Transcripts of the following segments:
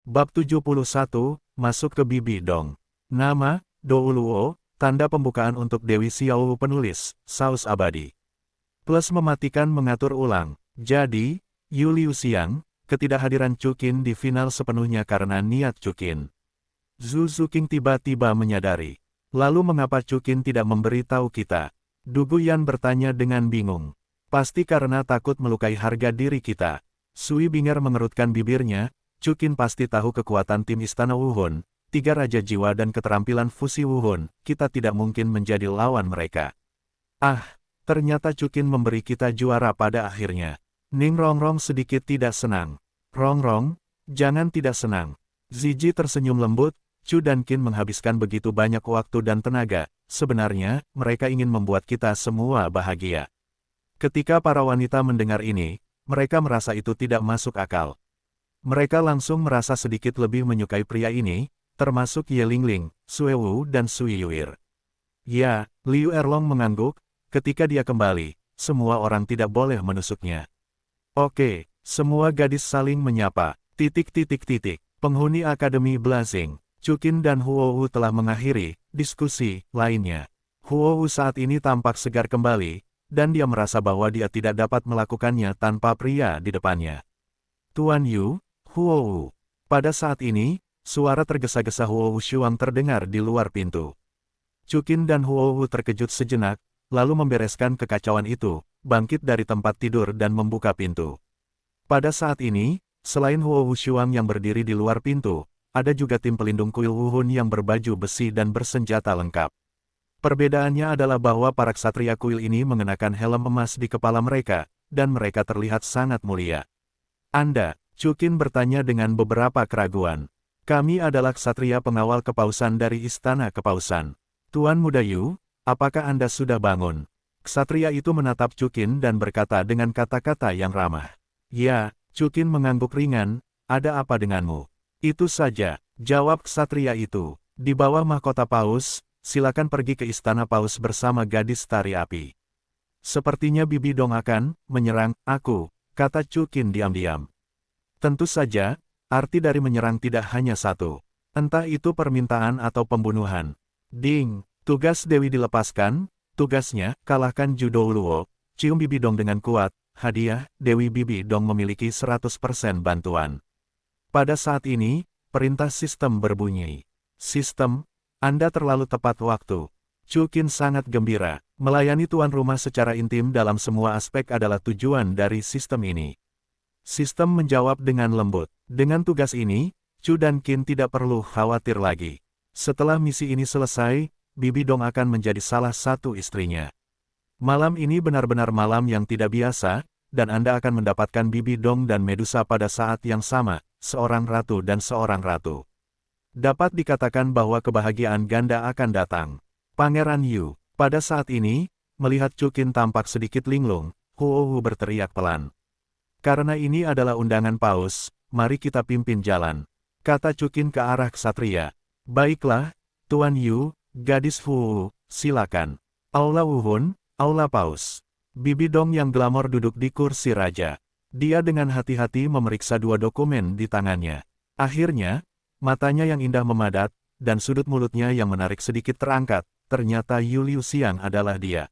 Bab 71, Masuk ke Bibi Dong. Nama, Douluo, tanda pembukaan untuk Dewi Xiao penulis, Saus Abadi. Plus mematikan mengatur ulang. Jadi, Yu Liu Xiang, ketidakhadiran Chuqin di final sepenuhnya karena niat Chuqin. Zhu Zuqing tiba-tiba menyadari. Lalu mengapa Chuqin tidak memberi tahu kita? Du Guyan bertanya dengan bingung. Pasti karena takut melukai harga diri kita. Sui Binger mengerutkan bibirnya. Chuqin pasti tahu kekuatan tim Istana Wuhun, 3 Raja Jiwa dan keterampilan fusi Wuhun, kita tidak mungkin menjadi lawan mereka. Ah, ternyata Chuqin memberi kita juara pada akhirnya. Ning Rongrong sedikit tidak senang. Rongrong, jangan tidak senang. Ziji tersenyum lembut, Chu dan Qin menghabiskan begitu banyak waktu dan tenaga, sebenarnya, mereka ingin membuat kita semua bahagia. Ketika para wanita mendengar ini, mereka merasa itu tidak masuk akal. Mereka langsung merasa sedikit lebih menyukai pria ini, termasuk Ye Lingling, Sue Wu dan Sui Yuir. Ya, Liu Erlong mengangguk, ketika dia kembali, semua orang tidak boleh menusuknya. Oke, semua gadis saling menyapa, Penghuni Akademi Blazing, Chuqin dan Huo Wu telah mengakhiri diskusi lainnya. Huo Wu saat ini tampak segar kembali, dan dia merasa bahwa dia tidak dapat melakukannya tanpa pria di depannya. Tuan Yu, Huo Wu. Pada saat ini, suara tergesa-gesa Huo Wu Shuang terdengar di luar pintu. Chuqin dan Huo Wu terkejut sejenak, lalu membereskan kekacauan itu, bangkit dari tempat tidur dan membuka pintu. Pada saat ini, selain Huo Wu Shuang yang berdiri di luar pintu, ada juga tim pelindung kuil Wuhun yang berbaju besi dan bersenjata lengkap. Perbedaannya adalah bahwa para ksatria kuil ini mengenakan helm emas di kepala mereka, dan mereka terlihat sangat mulia. Anda, Chuqin bertanya dengan beberapa keraguan. Kami adalah ksatria pengawal kepausan dari Istana Kepausan. Tuan Muda Yu, apakah Anda sudah bangun? Ksatria itu menatap Chuqin dan berkata dengan kata-kata yang ramah. Ya, Chuqin mengangguk ringan, ada apa denganmu? Itu saja, jawab ksatria itu. Di bawah mahkota paus, silakan pergi ke Istana Paus bersama gadis tari api. Sepertinya Bibi Dong akan menyerang aku, kata Chuqin diam-diam. Tentu saja, arti dari menyerang tidak hanya satu. Entah itu permintaan atau pembunuhan. Ding, tugas Dewi dilepaskan, tugasnya, kalahkan Ju Douluo, cium Bibi Dong dengan kuat, hadiah, Dewi Bibi Dong memiliki 100% bantuan. Pada saat ini, perintah sistem berbunyi. Sistem, Anda terlalu tepat waktu. Chuqin sangat gembira, melayani tuan rumah secara intim dalam semua aspek adalah tujuan dari sistem ini. Sistem menjawab dengan lembut. Dengan tugas ini, Chu dan Qin tidak perlu khawatir lagi. Setelah misi ini selesai, Bibi Dong akan menjadi salah satu istrinya. Malam ini benar-benar malam yang tidak biasa, dan Anda akan mendapatkan Bibi Dong dan Medusa pada saat yang sama, seorang ratu dan seorang ratu. Dapat dikatakan bahwa kebahagiaan ganda akan datang. Pangeran Yu, pada saat ini, melihat Chuqin tampak sedikit linglung, Huo Wu berteriak pelan. Karena ini adalah undangan paus, mari kita pimpin jalan. Kata Chuqin ke arah ksatria. Baiklah, Tuan Yu, gadis Wu, silakan. Aula Wuhun, Aula Paus. Bibi Dong yang glamor duduk di kursi raja. Dia dengan hati-hati memeriksa 2 dokumen di tangannya. Akhirnya, matanya yang indah memadat, dan sudut mulutnya yang menarik sedikit terangkat, ternyata Yu Liu Xiang adalah dia.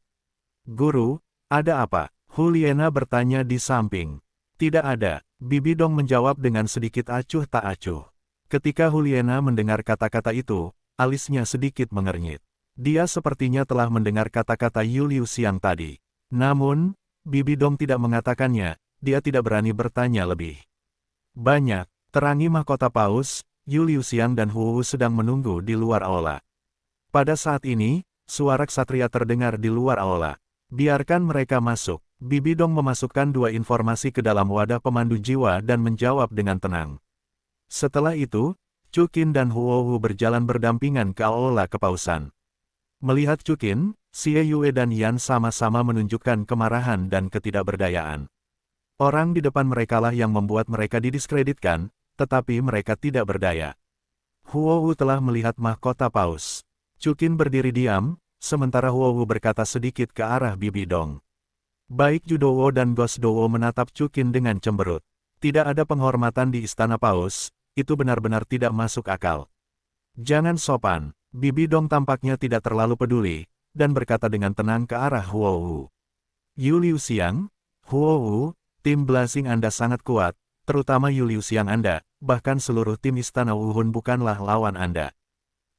Guru, ada apa? Huliena bertanya di samping. Tidak ada, Bibi Dong menjawab dengan sedikit acuh tak acuh. Ketika Huliena mendengar kata-kata itu, alisnya sedikit mengernyit. Dia sepertinya telah mendengar kata-kata Yu Liu Xiang tadi. Namun, Bibi Dong tidak mengatakannya, dia tidak berani bertanya lebih banyak. Terangi mahkota paus, Yu Liu Xiang dan Huo Wu sedang menunggu di luar aula. Pada saat ini, suara ksatria terdengar di luar aula. Biarkan mereka masuk. Bibi Dong memasukkan 2 informasi ke dalam wadah pemandu jiwa dan menjawab dengan tenang. Setelah itu, Chuqin dan Huo Wu berjalan berdampingan ke aula kepausan. Melihat Chuqin, Xie Yue dan Yan sama-sama menunjukkan kemarahan dan ketidakberdayaan. Orang di depan merekalah yang membuat mereka didiskreditkan, tetapi mereka tidak berdaya. Huo Wu telah melihat mahkota paus. Chuqin berdiri diam, sementara Huo Wu berkata sedikit ke arah Bibi Dong. Baik Ju Dowo dan Gos Dowo menatap Chuqin dengan cemberut. Tidak ada penghormatan di Istana Paus, itu benar-benar tidak masuk akal. Jangan sopan. Bibi Dong tampaknya tidak terlalu peduli, dan berkata dengan tenang ke arah Huo Wu. Yu Liu Xiang, Huo Wu, tim Blazing Anda sangat kuat, terutama Yu Liu Xiang Anda, bahkan seluruh tim Istana Wuhun bukanlah lawan Anda.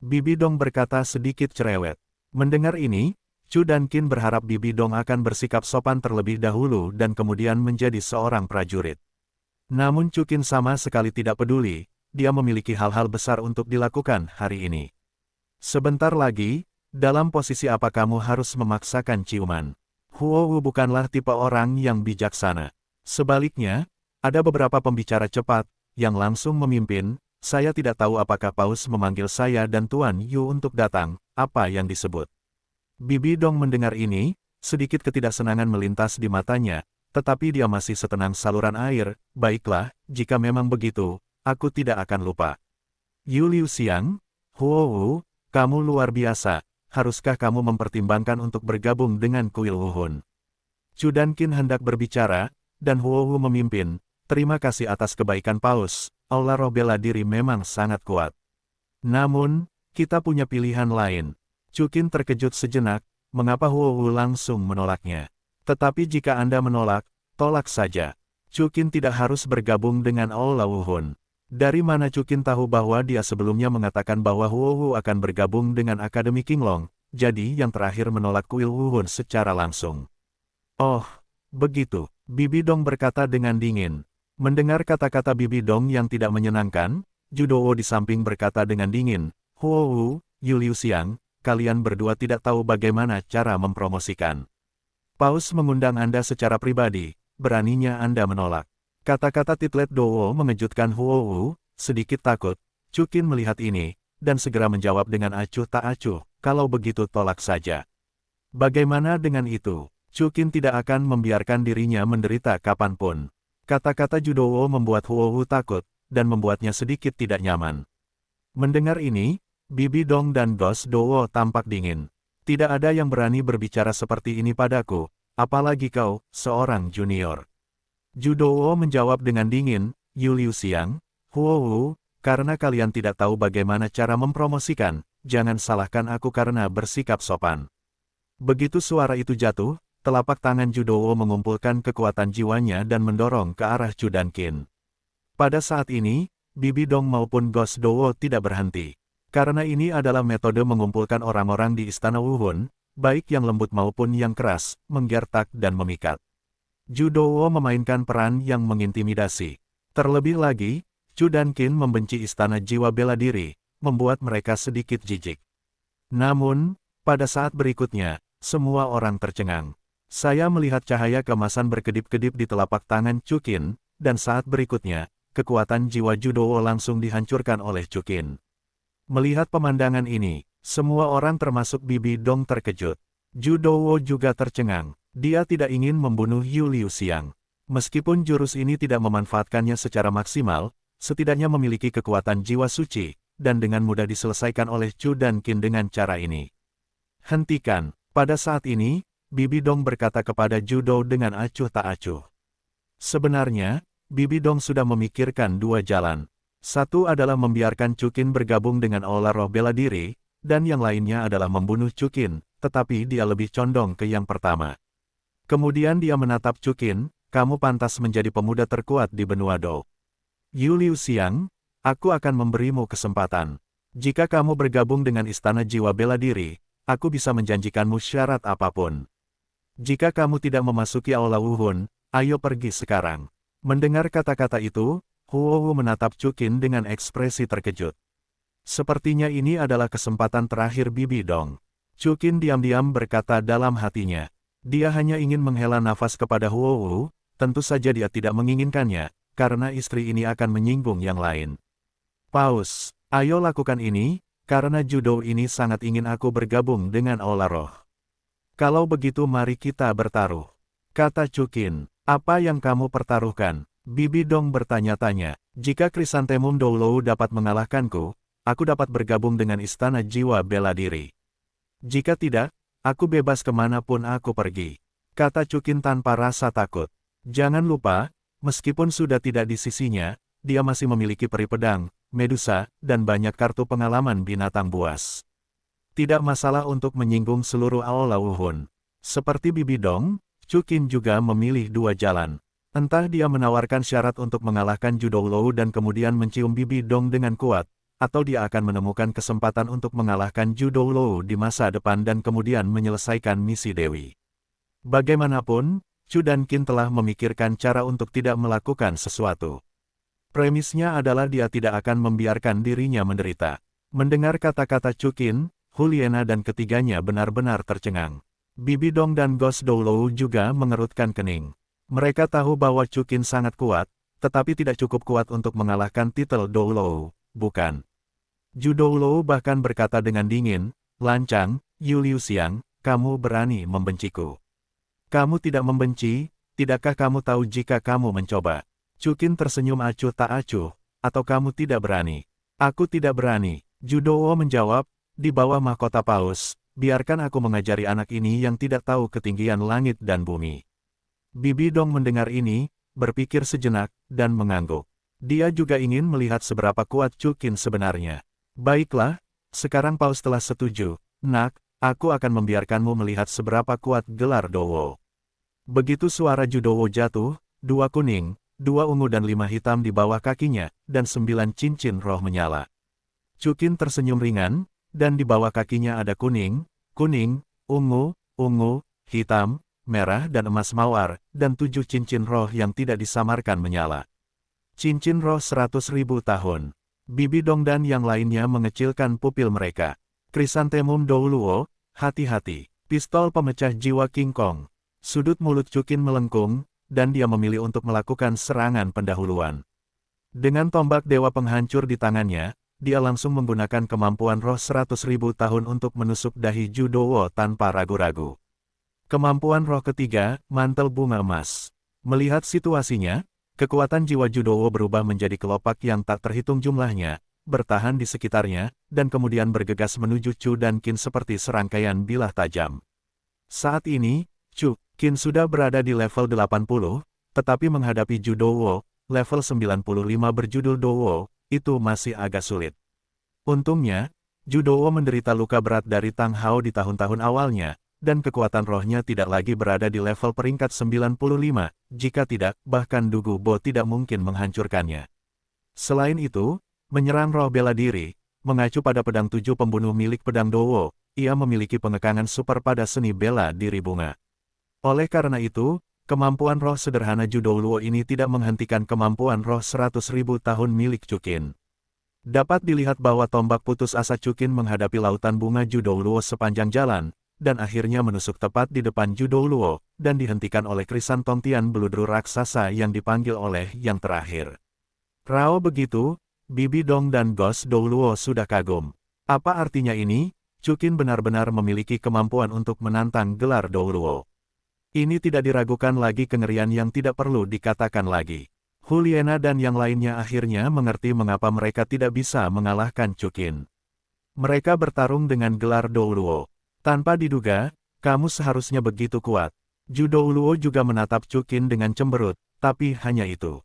Bibi Dong berkata sedikit cerewet. Mendengar ini, Chu Dankin berharap Bibi Dong akan bersikap sopan terlebih dahulu dan kemudian menjadi seorang prajurit. Namun Chu Qin sama sekali tidak peduli, dia memiliki hal-hal besar untuk dilakukan hari ini. Sebentar lagi, dalam posisi apa kamu harus memaksakan ciuman? Huo Wu bukanlah tipe orang yang bijaksana. Sebaliknya, ada beberapa pembicara cepat, yang langsung memimpin. Saya tidak tahu apakah Paus memanggil saya dan Tuan Yu untuk datang, apa yang disebut. Bibi Dong mendengar ini, sedikit ketidaksenangan melintas di matanya, tetapi dia masih setenang saluran air. Baiklah, jika memang begitu, aku tidak akan lupa. Yu Liu Xiang, Huo Wu, kamu luar biasa, haruskah kamu mempertimbangkan untuk bergabung dengan kuil Wuhun? Chu Dankin hendak berbicara, dan Huo Wu memimpin. Terima kasih atas kebaikan Paus, aula roh bela diri memang sangat kuat. Namun, kita punya pilihan lain. Chu Qin terkejut sejenak, mengapa Huo Wu langsung menolaknya. Tetapi jika Anda menolak, tolak saja. Chu Qin tidak harus bergabung dengan aula Wuhun. Dari mana Chu Qin tahu bahwa dia sebelumnya mengatakan bahwa Huo Wu akan bergabung dengan Akademi Qinglong, jadi yang terakhir menolak kuil Wuhun secara langsung. Oh, begitu, Bibi Dong berkata dengan dingin. Mendengar kata-kata Bibi Dong yang tidak menyenangkan, Ju Dou di samping berkata dengan dingin, Huo Wu, Yu Liu Xiang, kalian berdua tidak tahu bagaimana cara mempromosikan. Paus mengundang Anda secara pribadi, beraninya Anda menolak. Kata-kata Titlet Dou mengejutkan Huo Wu, sedikit takut. Chu Qin melihat ini, dan segera menjawab dengan acuh tak acuh, kalau begitu tolak saja. Bagaimana dengan itu? Chu Qin tidak akan membiarkan dirinya menderita kapanpun. Kata-kata Ju Dou membuat Huo Wu takut, dan membuatnya sedikit tidak nyaman. Mendengar ini, Bibi Dong dan Gos Dou tampak dingin. Tidak ada yang berani berbicara seperti ini padaku, apalagi kau, seorang junior. Ju Dou menjawab dengan dingin, Yu Liu Xiang, Huo Wu, karena kalian tidak tahu bagaimana cara mempromosikan, jangan salahkan aku karena bersikap sopan. Begitu suara itu jatuh, telapak tangan Ju Dou mengumpulkan kekuatan jiwanya dan mendorong ke arah Chu Dankin. Pada saat ini, Bibi Dong maupun Gos Dou tidak berhenti. Karena ini adalah metode mengumpulkan orang-orang di Istana Wuhun, baik yang lembut maupun yang keras, menggertak dan memikat. Ju Dou memainkan peran yang mengintimidasi. Terlebih lagi, Chu Dankin membenci Istana Jiwa Bela Diri, membuat mereka sedikit jijik. Namun, pada saat berikutnya, semua orang tercengang. Saya melihat cahaya kemasan berkedip-kedip di telapak tangan Chu Qin, dan saat berikutnya, kekuatan jiwa Ju Dou langsung dihancurkan oleh Chu Qin. Melihat pemandangan ini, semua orang termasuk Bibi Dong terkejut. Ju Dou juga tercengang. Dia tidak ingin membunuh Yu Liu Xiang. Meskipun jurus ini tidak memanfaatkannya secara maksimal, setidaknya memiliki kekuatan jiwa suci, dan dengan mudah diselesaikan oleh Chu Dankin dengan cara ini. Hentikan. Pada saat ini, Bibi Dong berkata kepada Ju Dou dengan acuh tak acuh. Sebenarnya, Bibi Dong sudah memikirkan dua jalan. Satu adalah membiarkan Chu Qin bergabung dengan aula roh bela diri, dan yang lainnya adalah membunuh Chu Qin, tetapi dia lebih condong ke yang pertama. Kemudian dia menatap Chu Qin, kamu pantas menjadi pemuda terkuat di benua Dou. Yu Liu Xiang, aku akan memberimu kesempatan. Jika kamu bergabung dengan Istana Jiwa Bela Diri, aku bisa menjanjikanmu syarat apapun. Jika kamu tidak memasuki aula Wuhun, ayo pergi sekarang. Mendengar kata-kata itu, Huo Wu menatap Chu Qin dengan ekspresi terkejut. Sepertinya ini adalah kesempatan terakhir Bibi Dong. Chu Qin diam-diam berkata dalam hatinya. Dia hanya ingin menghela nafas kepada Huo Wu, tentu saja dia tidak menginginkannya, karena istri ini akan menyinggung yang lain. Paus, ayo lakukan ini, karena Ju Dou ini sangat ingin aku bergabung dengan aula roh. Kalau begitu mari kita bertaruh. Kata Chu Qin, apa yang kamu pertaruhkan? Bibi Dong bertanya-tanya, jika Krisantemum Doulou dapat mengalahkanku, aku dapat bergabung dengan Istana Jiwa Bela Diri. Jika tidak, aku bebas kemanapun aku pergi. Kata Chu Qin tanpa rasa takut. Jangan lupa, meskipun sudah tidak di sisinya, dia masih memiliki peri pedang, medusa, dan banyak kartu pengalaman binatang buas. Tidak masalah untuk menyinggung seluruh Aolauhun. Seperti Bibi Dong, Chu Qin juga memilih dua jalan. Entah dia menawarkan syarat untuk mengalahkan Zhu Doulou dan kemudian mencium Bibi Dong dengan kuat, atau dia akan menemukan kesempatan untuk mengalahkan Zhu Doulou di masa depan dan kemudian menyelesaikan misi Dewi. Bagaimanapun, Chu dan Qin telah memikirkan cara untuk tidak melakukan sesuatu. Premisnya adalah dia tidak akan membiarkan dirinya menderita. Mendengar kata-kata Chu Qin, Huliena dan ketiganya benar-benar tercengang. Bibi Dong dan Ghost Doulou juga mengerutkan kening. Mereka tahu bahwa Chu Qin sangat kuat, tetapi tidak cukup kuat untuk mengalahkan titel Doulou, bukan? Zhu Doulou bahkan berkata dengan dingin, "Lancang, Yu Liuxiang, kamu berani membenciku. Kamu tidak membenci, tidakkah kamu tahu jika kamu mencoba?" Chu Qin tersenyum acuh tak acuh, "Atau kamu tidak berani?" "Aku tidak berani," Zhu Doulou menjawab, "di bawah mahkota paus, biarkan aku mengajari anak ini yang tidak tahu ketinggian langit dan bumi." Bibi Dong mendengar ini, berpikir sejenak, dan mengangguk. Dia juga ingin melihat seberapa kuat Chu Qin sebenarnya. "Baiklah, sekarang paus telah setuju, Nak, aku akan membiarkanmu melihat seberapa kuat gelar Dowo." Begitu suara Zhu Dowo jatuh, 2 kuning, 2 ungu dan 5 hitam di bawah kakinya, dan 9 cincin roh menyala. Chu Qin tersenyum ringan, dan di bawah kakinya ada kuning, ungu, hitam, merah dan emas mawar, dan 7 cincin roh yang tidak disamarkan menyala. Cincin roh 100.000 tahun. Bibi Dong dan yang lainnya mengecilkan pupil mereka. Krisantemum Douluo, hati-hati. Pistol pemecah jiwa King Kong. Sudut mulut Chu Qin melengkung, dan dia memilih untuk melakukan serangan pendahuluan. Dengan tombak dewa penghancur di tangannya, dia langsung menggunakan kemampuan roh 100.000 tahun untuk menusuk dahi Zhu Dowo tanpa ragu-ragu. Kemampuan roh ketiga, mantel bunga emas. Melihat situasinya, kekuatan jiwa Zhu Dowo berubah menjadi kelopak yang tak terhitung jumlahnya, bertahan di sekitarnya, dan kemudian bergegas menuju Chu dan Qin seperti serangkaian bilah tajam. Saat ini, Chu Qin sudah berada di level 80, tetapi menghadapi Zhu Dowo, level 95 berjudul Dowo, itu masih agak sulit. Untungnya, Zhu Dowo menderita luka berat dari Tang Hao di tahun-tahun awalnya, dan kekuatan rohnya tidak lagi berada di level peringkat 95, jika tidak, bahkan Dugu Bo tidak mungkin menghancurkannya. Selain itu, menyerang roh bela diri, mengacu pada pedang 7 pembunuh milik pedang Dowo, ia memiliki pengekangan super pada seni bela diri bunga. Oleh karena itu, kemampuan roh sederhana Zhu Douluo ini tidak menghentikan kemampuan roh 100.000 tahun milik Chu Qin. Dapat dilihat bahwa tombak putus asa Chu Qin menghadapi lautan bunga Zhu Douluo sepanjang jalan, dan akhirnya menusuk tepat di depan Zhu Douluo, dan dihentikan oleh Krisan Tongtian Beludru raksasa yang dipanggil oleh yang terakhir. Rao begitu, Bibi Dong dan Ghost Douluo sudah kagum. Apa artinya ini? Chu Qin benar-benar memiliki kemampuan untuk menantang gelar Douluo. Ini tidak diragukan lagi kengerian yang tidak perlu dikatakan lagi. Huliena dan yang lainnya akhirnya mengerti mengapa mereka tidak bisa mengalahkan Chu Qin. Mereka bertarung dengan gelar Douluo. Tanpa diduga, kamu seharusnya begitu kuat. Zhu Douluo juga menatap Chu Qin dengan cemberut, tapi hanya itu.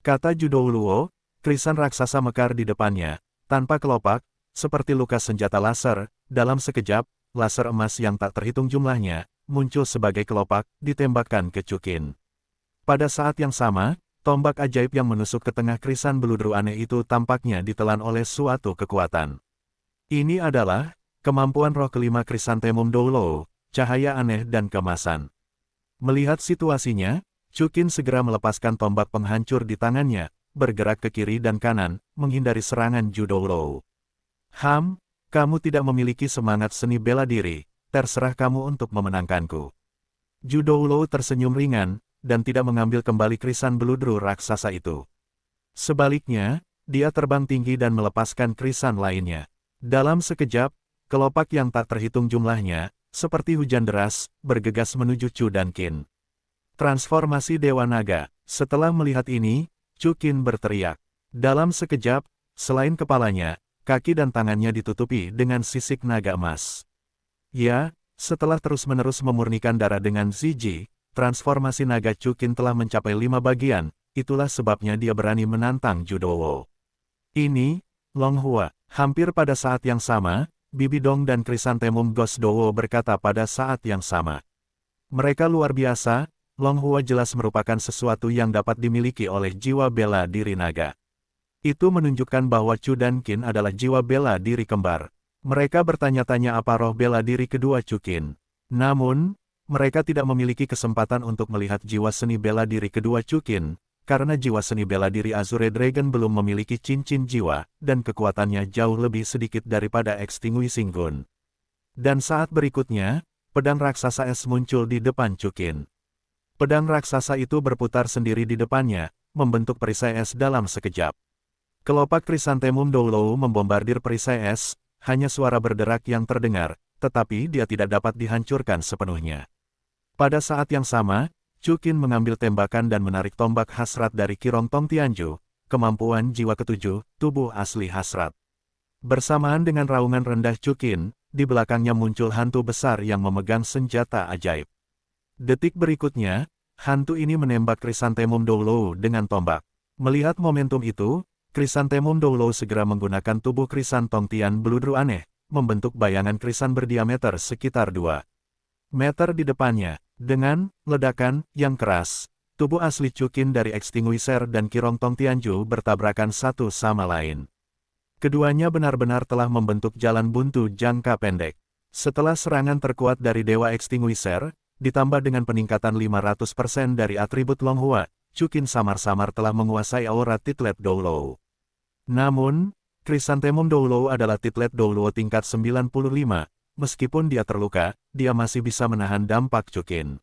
Kata Zhu Douluo, krisan raksasa mekar di depannya, tanpa kelopak, seperti luka senjata laser, dalam sekejap, laser emas yang tak terhitung jumlahnya, muncul sebagai kelopak, ditembakkan ke Chu Qin. Pada saat yang sama, tombak ajaib yang menusuk ke tengah krisan beludru aneh itu tampaknya ditelan oleh suatu kekuatan. Ini adalah kemampuan roh kelima Krisantemum Douluo, cahaya aneh dan kemasan. Melihat situasinya, Chu Qin segera melepaskan tombak penghancur di tangannya, bergerak ke kiri dan kanan, menghindari serangan Zhu Douluo. Kamu tidak memiliki semangat seni bela diri, terserah kamu untuk memenangkanku. Zhu Douluo tersenyum ringan, dan tidak mengambil kembali krisan beludru raksasa itu. Sebaliknya, dia terbang tinggi dan melepaskan krisan lainnya. Dalam sekejap, kelopak yang tak terhitung jumlahnya, seperti hujan deras, bergegas menuju Chu dan Qin. Transformasi Dewa Naga. Setelah melihat ini, Chu Qin berteriak. Dalam sekejap, selain kepalanya, kaki dan tangannya ditutupi dengan sisik naga emas. Ya, setelah terus-menerus memurnikan darah dengan Ziji, transformasi naga Chu Qin telah mencapai 5 bagian, itulah sebabnya dia berani menantang Judowo. Ini, Longhua. Hampir pada saat yang sama, Bibidong dan Krisantemum Gosdowo berkata pada saat yang sama. Mereka luar biasa, Longhua jelas merupakan sesuatu yang dapat dimiliki oleh jiwa bela diri naga. Itu menunjukkan bahwa Chu dan Qin adalah jiwa bela diri kembar. Mereka bertanya-tanya apa roh bela diri kedua Chu Qin. Namun, mereka tidak memiliki kesempatan untuk melihat jiwa seni bela diri kedua Chu Qin, karena jiwa seni bela diri Azure Dragon belum memiliki cincin jiwa, dan kekuatannya jauh lebih sedikit daripada Extinguishing Gun. Dan saat berikutnya, pedang raksasa es muncul di depan Chu Qin. Pedang raksasa itu berputar sendiri di depannya, membentuk perisai es dalam sekejap. Kelopak Krisantemum Doulou membombardir perisai es, hanya suara berderak yang terdengar, tetapi dia tidak dapat dihancurkan sepenuhnya. Pada saat yang sama, Chu Qin mengambil tembakan dan menarik tombak hasrat dari Qirong Tong Tianju, kemampuan jiwa ketujuh, tubuh asli hasrat. Bersamaan dengan raungan rendah Chu Qin, di belakangnya muncul hantu besar yang memegang senjata ajaib. Detik berikutnya, hantu ini menembak Krisantemum Doulou dengan tombak. Melihat momentum itu, Krisantemum Doulou segera menggunakan tubuh Krisan Tongtian Bludru aneh, membentuk bayangan krisan berdiameter sekitar 2 meter di depannya. Dengan ledakan yang keras, tubuh asli Chu Qin dari Extinguisher dan Qirong Tong Tianju bertabrakan satu sama lain. Keduanya benar-benar telah membentuk jalan buntu jangka pendek. Setelah serangan terkuat dari Dewa Extinguisher, ditambah dengan peningkatan 500% dari atribut Longhua, Chu Qin samar-samar telah menguasai aura Titlet Doulou. Namun, Krisantemum Doulou adalah Titlet Doulou tingkat 95, meskipun dia terluka, dia masih bisa menahan dampak Chu Qin.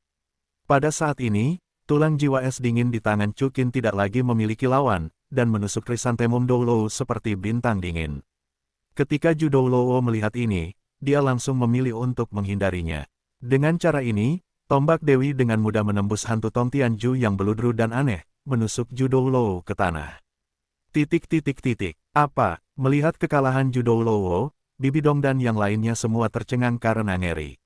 Pada saat ini, tulang jiwa es dingin di tangan Chu Qin tidak lagi memiliki lawan, dan menusuk Krisantemum Doulou seperti bintang dingin. Ketika Ju Doulou melihat ini, dia langsung memilih untuk menghindarinya. Dengan cara ini, tombak Dewi dengan mudah menembus hantu Tong Tianju yang beludru dan aneh, menusuk Ju Doulou ke tanah. Apa? Melihat kekalahan Ju Doulou, Bibidong dan yang lainnya semua tercengang karena ngeri.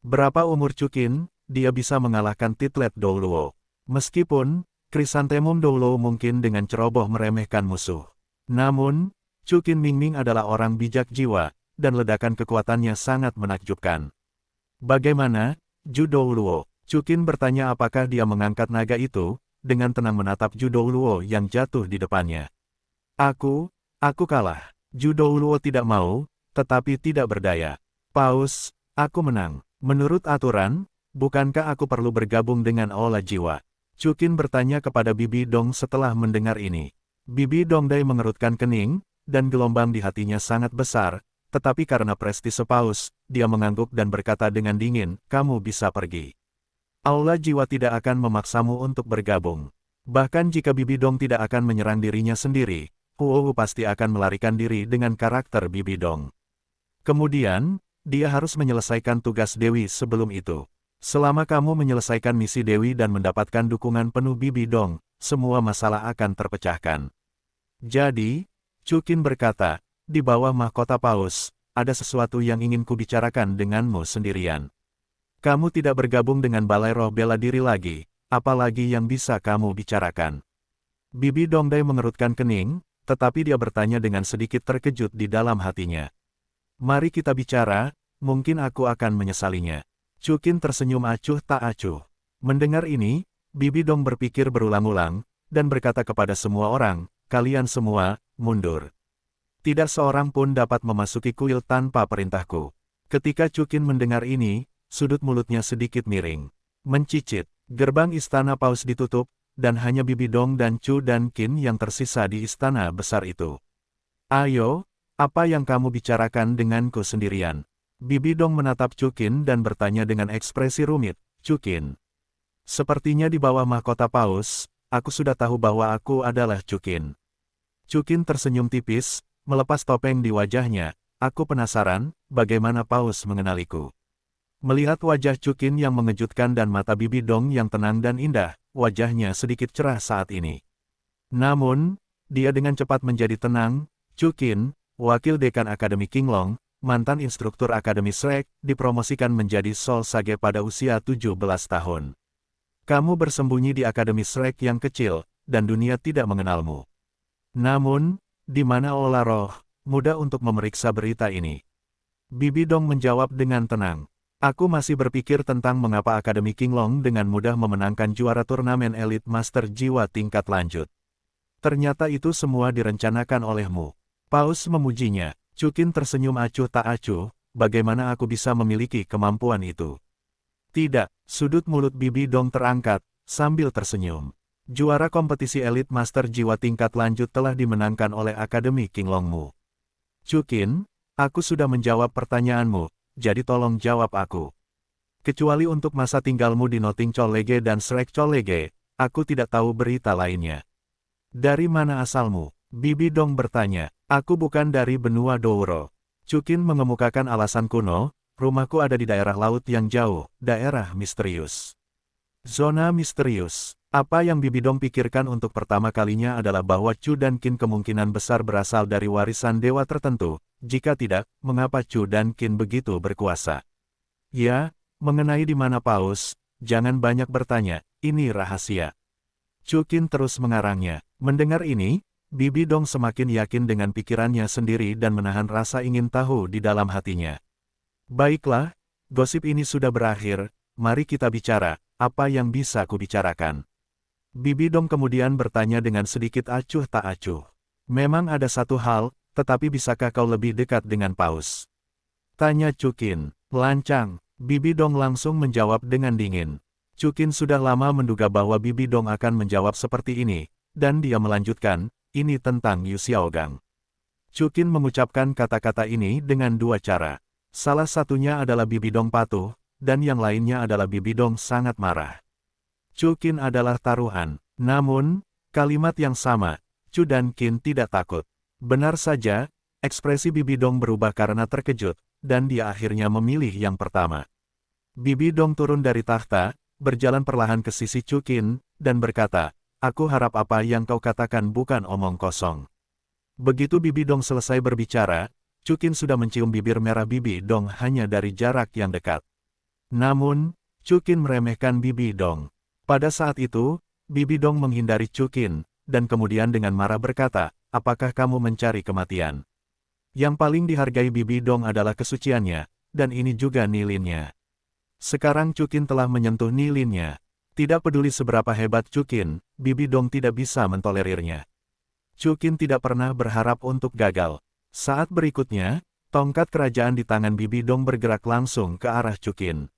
Berapa umur Chu Qin, dia bisa mengalahkan Titlet Doulou. Meskipun, Krisantemum Doulou mungkin dengan ceroboh meremehkan musuh. Namun, Chu Qin Mingming adalah orang bijak jiwa, dan ledakan kekuatannya sangat menakjubkan. Bagaimana, Ju Doulou? Chu Qin bertanya apakah dia mengangkat naga itu, dengan tenang menatap Ju Doulou yang jatuh di depannya. Aku kalah. Ju Doulou tidak mau, tetapi tidak berdaya. Paus, aku menang. Menurut aturan, bukankah aku perlu bergabung dengan Aula Jiwa? Chu Qin bertanya kepada Bibi Dong setelah mendengar ini. Bibi Dongdai mengerutkan kening, dan gelombang di hatinya sangat besar, tetapi karena prestise Paus, dia mengangguk dan berkata dengan dingin, kamu bisa pergi. Aula Jiwa tidak akan memaksamu untuk bergabung. Bahkan jika Bibi Dong tidak akan menyerang dirinya sendiri, Huohu pasti akan melarikan diri dengan karakter Bibi Dong. Kemudian, dia harus menyelesaikan tugas Dewi sebelum itu. Selama kamu menyelesaikan misi Dewi dan mendapatkan dukungan penuh Bibi Dong, semua masalah akan terpecahkan. Jadi, Chu Qin berkata, di bawah mahkota Paus, ada sesuatu yang ingin kubicarakan denganmu sendirian. Kamu tidak bergabung dengan Balai Roh Bela Diri lagi, apalagi yang bisa kamu bicarakan. Bibi Dongdai mengerutkan kening, tetapi dia bertanya dengan sedikit terkejut di dalam hatinya. Mari kita bicara, mungkin aku akan menyesalinya. Chu Qin tersenyum acuh tak acuh. Mendengar ini, Bibi Dong berpikir berulang-ulang, dan berkata kepada semua orang, kalian semua, mundur. Tidak seorang pun dapat memasuki kuil tanpa perintahku. Ketika Chu Qin mendengar ini, sudut mulutnya sedikit miring. Mencicit, gerbang istana Paus ditutup, dan hanya Bibi Dong dan Chu dan Qin yang tersisa di istana besar itu. Ayo, apa yang kamu bicarakan denganku sendirian? Bibi Dong menatap Chu Qin dan bertanya dengan ekspresi rumit, Chu Qin. Sepertinya di bawah mahkota Paus, aku sudah tahu bahwa aku adalah Chu Qin. Chu Qin tersenyum tipis, melepas topeng di wajahnya, aku penasaran, bagaimana Paus mengenaliku. Melihat wajah Chu Qin yang mengejutkan dan mata Bibi Dong yang tenang dan indah, wajahnya sedikit cerah saat ini. Namun, dia dengan cepat menjadi tenang. Chu Qin, wakil dekan Akademi Qinglong, mantan instruktur Akademi Shrek, dipromosikan menjadi Soul Sage pada usia 17 tahun. Kamu bersembunyi di Akademi Shrek yang kecil, dan dunia tidak mengenalmu. Namun, di mana olah roh, mudah untuk memeriksa berita ini. Bibi Dong menjawab dengan tenang. Aku masih berpikir tentang mengapa Akademi Qinglong dengan mudah memenangkan juara turnamen Elite Master Jiwa tingkat lanjut. Ternyata itu semua direncanakan olehmu. Paus memujinya. Chuqin tersenyum acuh tak acuh, bagaimana aku bisa memiliki kemampuan itu? Tidak, sudut mulut Bibi Dong terangkat, sambil tersenyum. Juara kompetisi Elite Master Jiwa tingkat lanjut telah dimenangkan oleh Akademi Qinglongmu. Chuqin, aku sudah menjawab pertanyaanmu, jadi tolong jawab aku. Kecuali untuk masa tinggalmu di Nothing Cholege dan Shrek Cholege, aku tidak tahu berita lainnya. Dari mana asalmu? Bibi Dong bertanya. Aku bukan dari benua Douro. Chuqin mengemukakan alasan kuno, rumahku ada di daerah laut yang jauh, daerah misterius. Zona misterius. Apa yang Bibi Dong pikirkan untuk pertama kalinya adalah bahwa Chu dan Qin kemungkinan besar berasal dari warisan dewa tertentu, jika tidak, mengapa Chu dan Qin begitu berkuasa? Ya, mengenai di mana Paus, jangan banyak bertanya, ini rahasia. Chuqin terus mengarangnya. Mendengar ini, Bibi Dong semakin yakin dengan pikirannya sendiri dan menahan rasa ingin tahu di dalam hatinya. Baiklah, gosip ini sudah berakhir, mari kita bicara, apa yang bisa kubicarakan? Bibi Dong kemudian bertanya dengan sedikit acuh tak acuh. Memang ada satu hal, tetapi bisakah kau lebih dekat dengan Paus? Tanya Chuqin. Lancang. Bibi Dong langsung menjawab dengan dingin. Chuqin sudah lama menduga bahwa Bibi Dong akan menjawab seperti ini, dan dia melanjutkan, ini tentang Yu Xiaogang. Chuqin mengucapkan kata-kata ini dengan dua cara. Salah satunya adalah Bibi Dong patuh, dan yang lainnya adalah Bibi Dong sangat marah. Chuqin adalah taruhan. Namun, kalimat yang sama, Chu dan Qin tidak takut. Benar saja, ekspresi Bibi Dong berubah karena terkejut, dan dia akhirnya memilih yang pertama. Bibi Dong turun dari takhta, berjalan perlahan ke sisi Chuqin, dan berkata, aku harap apa yang kau katakan bukan omong kosong. Begitu Bibi Dong selesai berbicara, Chuqin sudah mencium bibir merah Bibi Dong hanya dari jarak yang dekat. Namun, Chuqin meremehkan Bibi Dong. Pada saat itu, Bibi Dong menghindari Chuqin, dan kemudian dengan marah berkata, apakah kamu mencari kematian? Yang paling dihargai Bibi Dong adalah kesuciannya, dan ini juga nilinnya. Sekarang Chuqin telah menyentuh nilinnya. Tidak peduli seberapa hebat Chuqin, Bibi Dong tidak bisa mentolerirnya. Chuqin tidak pernah berharap untuk gagal. Saat berikutnya, tongkat kerajaan di tangan Bibi Dong bergerak langsung ke arah Chuqin.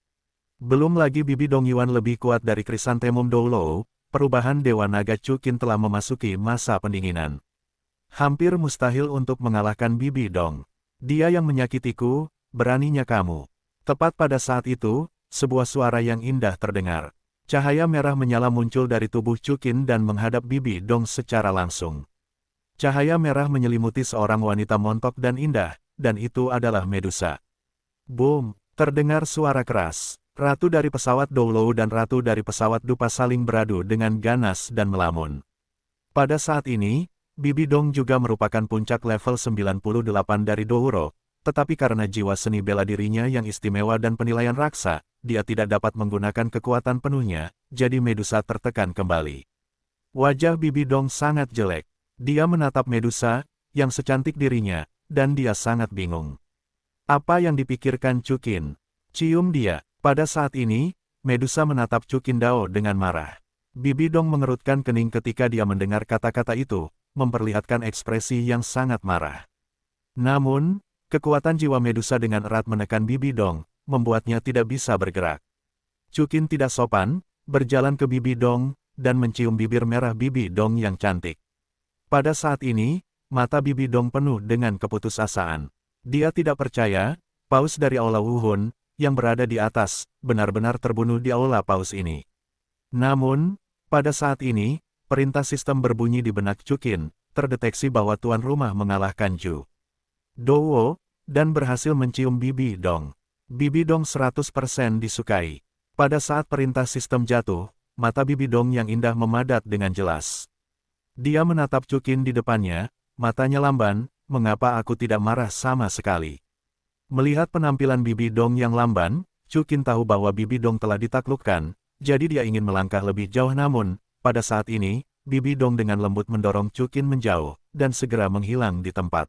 Belum lagi Bibi Dong Yuan lebih kuat dari Chrysanthemum Doulo, perubahan Dewa Naga Chuqin telah memasuki masa pendinginan. Hampir mustahil untuk mengalahkan Bibi Dong. Dia yang menyakitiku, beraninya kamu. Tepat pada saat itu, sebuah suara yang indah terdengar. Cahaya merah menyala muncul dari tubuh Chuqin dan menghadap Bibi Dong secara langsung. Cahaya merah menyelimuti seorang wanita montok dan indah, dan itu adalah Medusa. Boom! Terdengar suara keras. Ratu dari pesawat Doulo dan Ratu dari pesawat Dupa saling beradu dengan ganas dan melamun. Pada saat ini, Bibi Dong juga merupakan puncak level 98 dari Douro, tetapi karena jiwa seni bela dirinya yang istimewa dan penilaian raksa, dia tidak dapat menggunakan kekuatan penuhnya, jadi Medusa tertekan kembali. Wajah Bibi Dong sangat jelek. Dia menatap Medusa, yang secantik dirinya, dan dia sangat bingung. Apa yang dipikirkan Chuqin? Cium dia. Pada saat ini, Medusa menatap Chuqin Dao dengan marah. Bibi Dong mengerutkan kening ketika dia mendengar kata-kata itu, memperlihatkan ekspresi yang sangat marah. Namun, kekuatan jiwa Medusa dengan erat menekan Bibi Dong, membuatnya tidak bisa bergerak. Chuqin tidak sopan, berjalan ke Bibi Dong, dan mencium bibir merah Bibi Dong yang cantik. Pada saat ini, mata Bibi Dong penuh dengan keputusasaan. Dia tidak percaya, Paus dari Aula Wuhun, yang berada di atas, benar-benar terbunuh di Aula Paus ini. Namun, pada saat ini, perintah sistem berbunyi di benak Chuqin, terdeteksi bahwa tuan rumah mengalahkan Zhu Douwo, dan berhasil mencium Bibi Dong. Bibi Dong 100% disukai. Pada saat perintah sistem jatuh, mata Bibi Dong yang indah memadat dengan jelas. Dia menatap Chuqin di depannya, matanya lamban, mengapa aku tidak marah sama sekali? Melihat penampilan Bibi Dong yang lamban, Chuqin tahu bahwa Bibi Dong telah ditaklukkan, jadi dia ingin melangkah lebih jauh namun, pada saat ini, Bibi Dong dengan lembut mendorong Chukin menjauh, dan segera menghilang di tempat.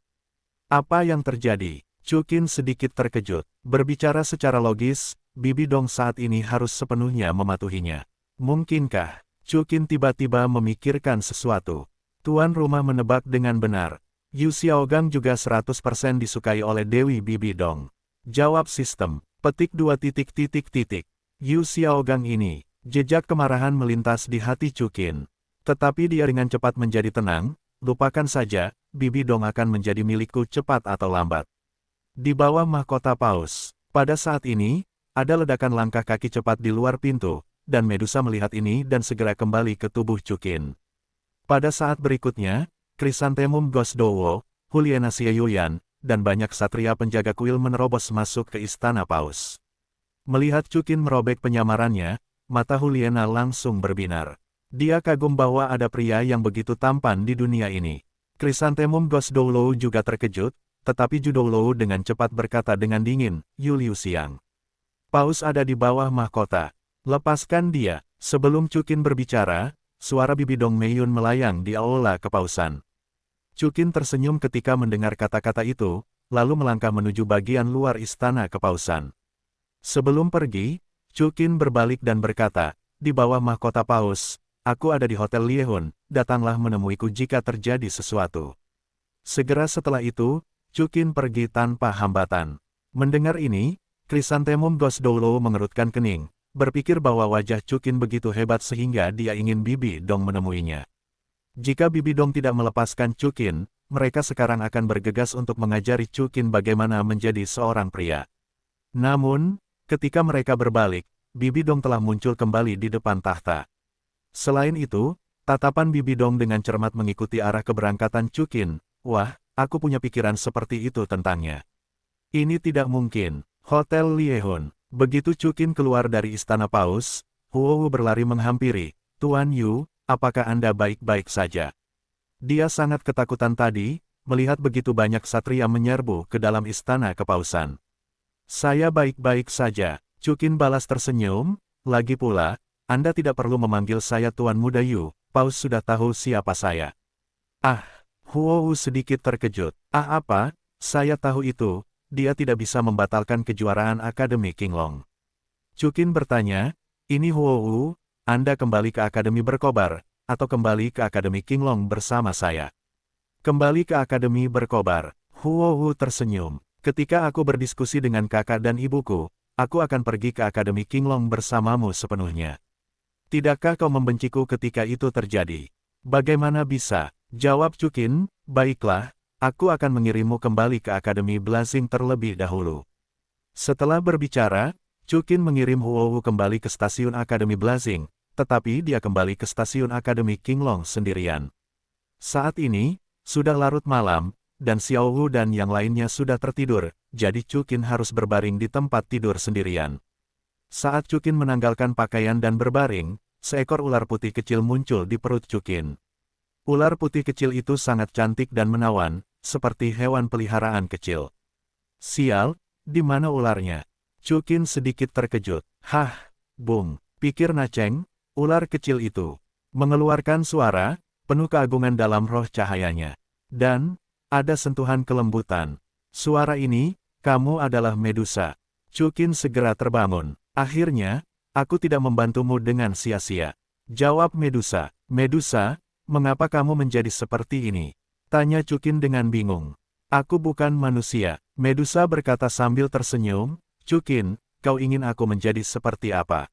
Apa yang terjadi? Chukin sedikit terkejut. Berbicara secara logis, Bibi Dong saat ini harus sepenuhnya mematuhinya. Mungkinkah? Chukin tiba-tiba memikirkan sesuatu. Tuan rumah menebak dengan benar. Yu Xiaogang juga 100% disukai oleh Dewi Bibi Dong. Jawab sistem. Petik 2 titik titik titik. Yu Xiaogang ini. Jejak kemarahan melintas di hati Chukin. Tetapi dia dengan cepat menjadi tenang, lupakan saja, Bibi Dong akan menjadi milikku cepat atau lambat. Di bawah mahkota paus, pada saat ini, ada ledakan langkah kaki cepat di luar pintu, dan Medusa melihat ini dan segera kembali ke tubuh Chukin. Pada saat berikutnya, Krisantemum Gosdowo, Huliena Xieyuyan, dan banyak satria penjaga kuil menerobos masuk ke istana paus. Melihat Chukin merobek penyamarannya, mata Huliena langsung berbinar. Dia kagum bahwa ada pria yang begitu tampan di dunia ini. Krisantemum Gosdowo juga terkejut, tetapi Judolo dengan cepat berkata dengan dingin, Yu Liuxiang. Paus ada di bawah mahkota. Lepaskan dia. Sebelum Chukin berbicara, suara Bibi Dong Meiyun melayang di aula kepausan. Chukin tersenyum ketika mendengar kata-kata itu, lalu melangkah menuju bagian luar istana kepausan. Sebelum pergi, Chukin berbalik dan berkata, di bawah mahkota paus, aku ada di Hotel Liehun, datanglah menemuiku jika terjadi sesuatu. Segera setelah itu, Chukin pergi tanpa hambatan. Mendengar ini, Krisantemum Gosdowo mengerutkan kening, berpikir bahwa wajah Chukin begitu hebat sehingga dia ingin Bibi Dong menemuinya. Jika Bibi Dong tidak melepaskan Chukin, mereka sekarang akan bergegas untuk mengajari Chukin bagaimana menjadi seorang pria. Namun, ketika mereka berbalik, Bibi Dong telah muncul kembali di depan tahta. Selain itu, tatapan Bibi Dong dengan cermat mengikuti arah keberangkatan Chukin. Wah, aku punya pikiran seperti itu tentangnya. Ini tidak mungkin. Hotel Liehun. Begitu Chukin keluar dari istana paus, Huo berlari menghampiri. Tuan Yu, apakah Anda baik-baik saja? Dia sangat ketakutan tadi, melihat begitu banyak satria menyerbu ke dalam istana kepausan. Saya baik-baik saja. Chukin balas tersenyum, lagi pula, Anda tidak perlu memanggil saya Tuan Muda Yu, Paus sudah tahu siapa saya. Ah, Huo sedikit terkejut. Ah apa, saya tahu itu, dia tidak bisa membatalkan kejuaraan Akademi Qinglong. Chukin bertanya, ini Huo, Anda kembali ke Akademi Berkobar, atau kembali ke Akademi Qinglong bersama saya? Kembali ke Akademi Berkobar. Huo tersenyum. Ketika aku berdiskusi dengan kakak dan ibuku, aku akan pergi ke Akademi Qinglong bersamamu sepenuhnya. Tidakkah kau membenciku ketika itu terjadi? Bagaimana bisa? Jawab Chukin, baiklah, aku akan mengirimmu kembali ke Akademi Blazing terlebih dahulu. Setelah berbicara, Chukin mengirim Huo kembali ke stasiun Akademi Blazing, tetapi dia kembali ke stasiun Akademi Qinglong sendirian. Saat ini, sudah larut malam, dan Xiao Wu dan yang lainnya sudah tertidur, jadi Chukin harus berbaring di tempat tidur sendirian. Saat Chukin menanggalkan pakaian dan berbaring, seekor ular putih kecil muncul di perut Chukin. Ular putih kecil itu sangat cantik dan menawan, seperti hewan peliharaan kecil. Sial, di mana ularnya? Chukin sedikit terkejut. Hah, bung, pikir Nacheng, ular kecil itu mengeluarkan suara, penuh keagungan dalam roh cahayanya. Dan, ada sentuhan kelembutan. Suara ini, kamu adalah Medusa. Chukin segera terbangun. Akhirnya, aku tidak membantumu dengan sia-sia. Jawab Medusa. Medusa, mengapa kamu menjadi seperti ini? Tanya Chukin dengan bingung. Aku bukan manusia. Medusa berkata sambil tersenyum. Chukin, kau ingin aku menjadi seperti apa?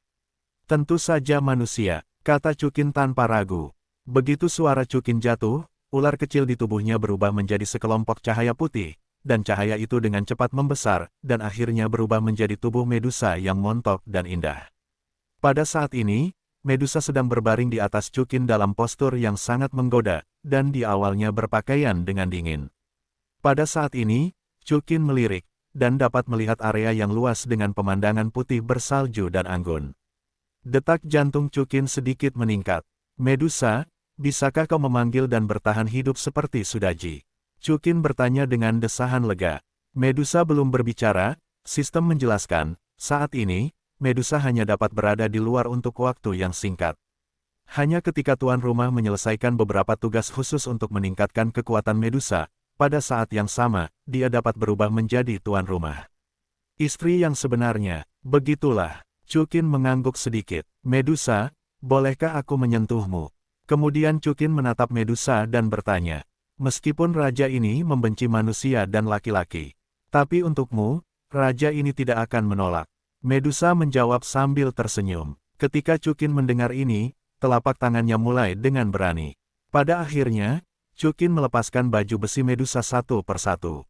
Tentu saja manusia, kata Chukin tanpa ragu. Begitu suara Chukin jatuh, ular kecil di tubuhnya berubah menjadi sekelompok cahaya putih, dan cahaya itu dengan cepat membesar, dan akhirnya berubah menjadi tubuh Medusa yang montok dan indah. Pada saat ini, Medusa sedang berbaring di atas Chukin dalam postur yang sangat menggoda, dan di awalnya berpakaian dengan dingin. Pada saat ini, Chukin melirik, dan dapat melihat area yang luas dengan pemandangan putih bersalju dan anggun. Detak jantung Chukin sedikit meningkat. Medusa, bisakah kau memanggil dan bertahan hidup seperti Sudaji? Chukin bertanya dengan desahan lega. Medusa belum berbicara, sistem menjelaskan, saat ini, Medusa hanya dapat berada di luar untuk waktu yang singkat. Hanya ketika tuan rumah menyelesaikan beberapa tugas khusus untuk meningkatkan kekuatan Medusa, pada saat yang sama, dia dapat berubah menjadi tuan rumah. Istri yang sebenarnya, begitulah. Chukin mengangguk sedikit. Medusa, bolehkah aku menyentuhmu? Kemudian Chukin menatap Medusa dan bertanya. Meskipun raja ini membenci manusia dan laki-laki. Tapi untukmu, raja ini tidak akan menolak. Medusa menjawab sambil tersenyum. Ketika Chukin mendengar ini, telapak tangannya mulai dengan berani. Pada akhirnya, Chukin melepaskan baju besi Medusa satu persatu.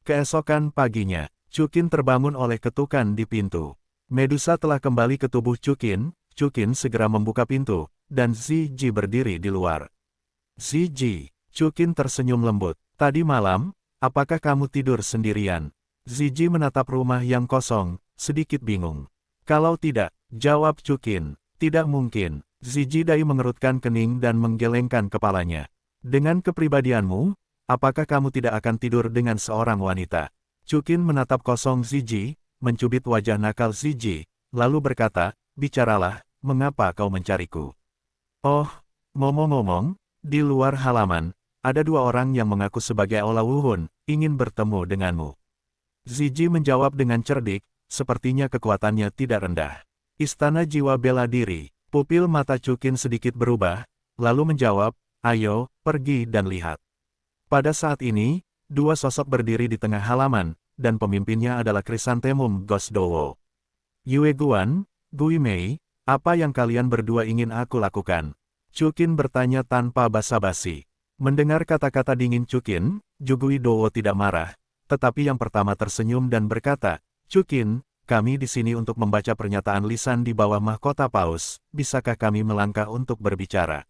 Keesokan paginya, Chukin terbangun oleh ketukan di pintu. Medusa telah kembali ke tubuh Chukin. Chukin segera membuka pintu, dan Ziji berdiri di luar. Ziji. Chukin tersenyum lembut. Tadi malam, apakah kamu tidur sendirian? Ziji menatap rumah yang kosong, sedikit bingung. Kalau tidak, jawab Chukin. Tidak mungkin. Ziji Dai mengerutkan kening dan menggelengkan kepalanya. Dengan kepribadianmu, apakah kamu tidak akan tidur dengan seorang wanita? Chukin menatap kosong Ziji, mencubit wajah nakal Ziji, lalu berkata, bicaralah, mengapa kau mencariku? Oh, ngomong-ngomong, di luar halaman, ada dua orang yang mengaku sebagai Aula Wuhun, ingin bertemu denganmu. Ziji menjawab dengan cerdik, sepertinya kekuatannya tidak rendah. Istana jiwa bela diri. Pupil mata Chukin sedikit berubah, lalu menjawab, ayo, pergi dan lihat. Pada saat ini, dua sosok berdiri di tengah halaman, dan pemimpinnya adalah Krisantemum Gosdowo. Yue Guan, Gui Mei, apa yang kalian berdua ingin aku lakukan? Chukin bertanya tanpa basa-basi. Mendengar kata-kata dingin Chukin, Jugui Dowo tidak marah, tetapi yang pertama tersenyum dan berkata, Chukin, kami di sini untuk membaca pernyataan lisan di bawah mahkota paus, bisakah kami melangkah untuk berbicara?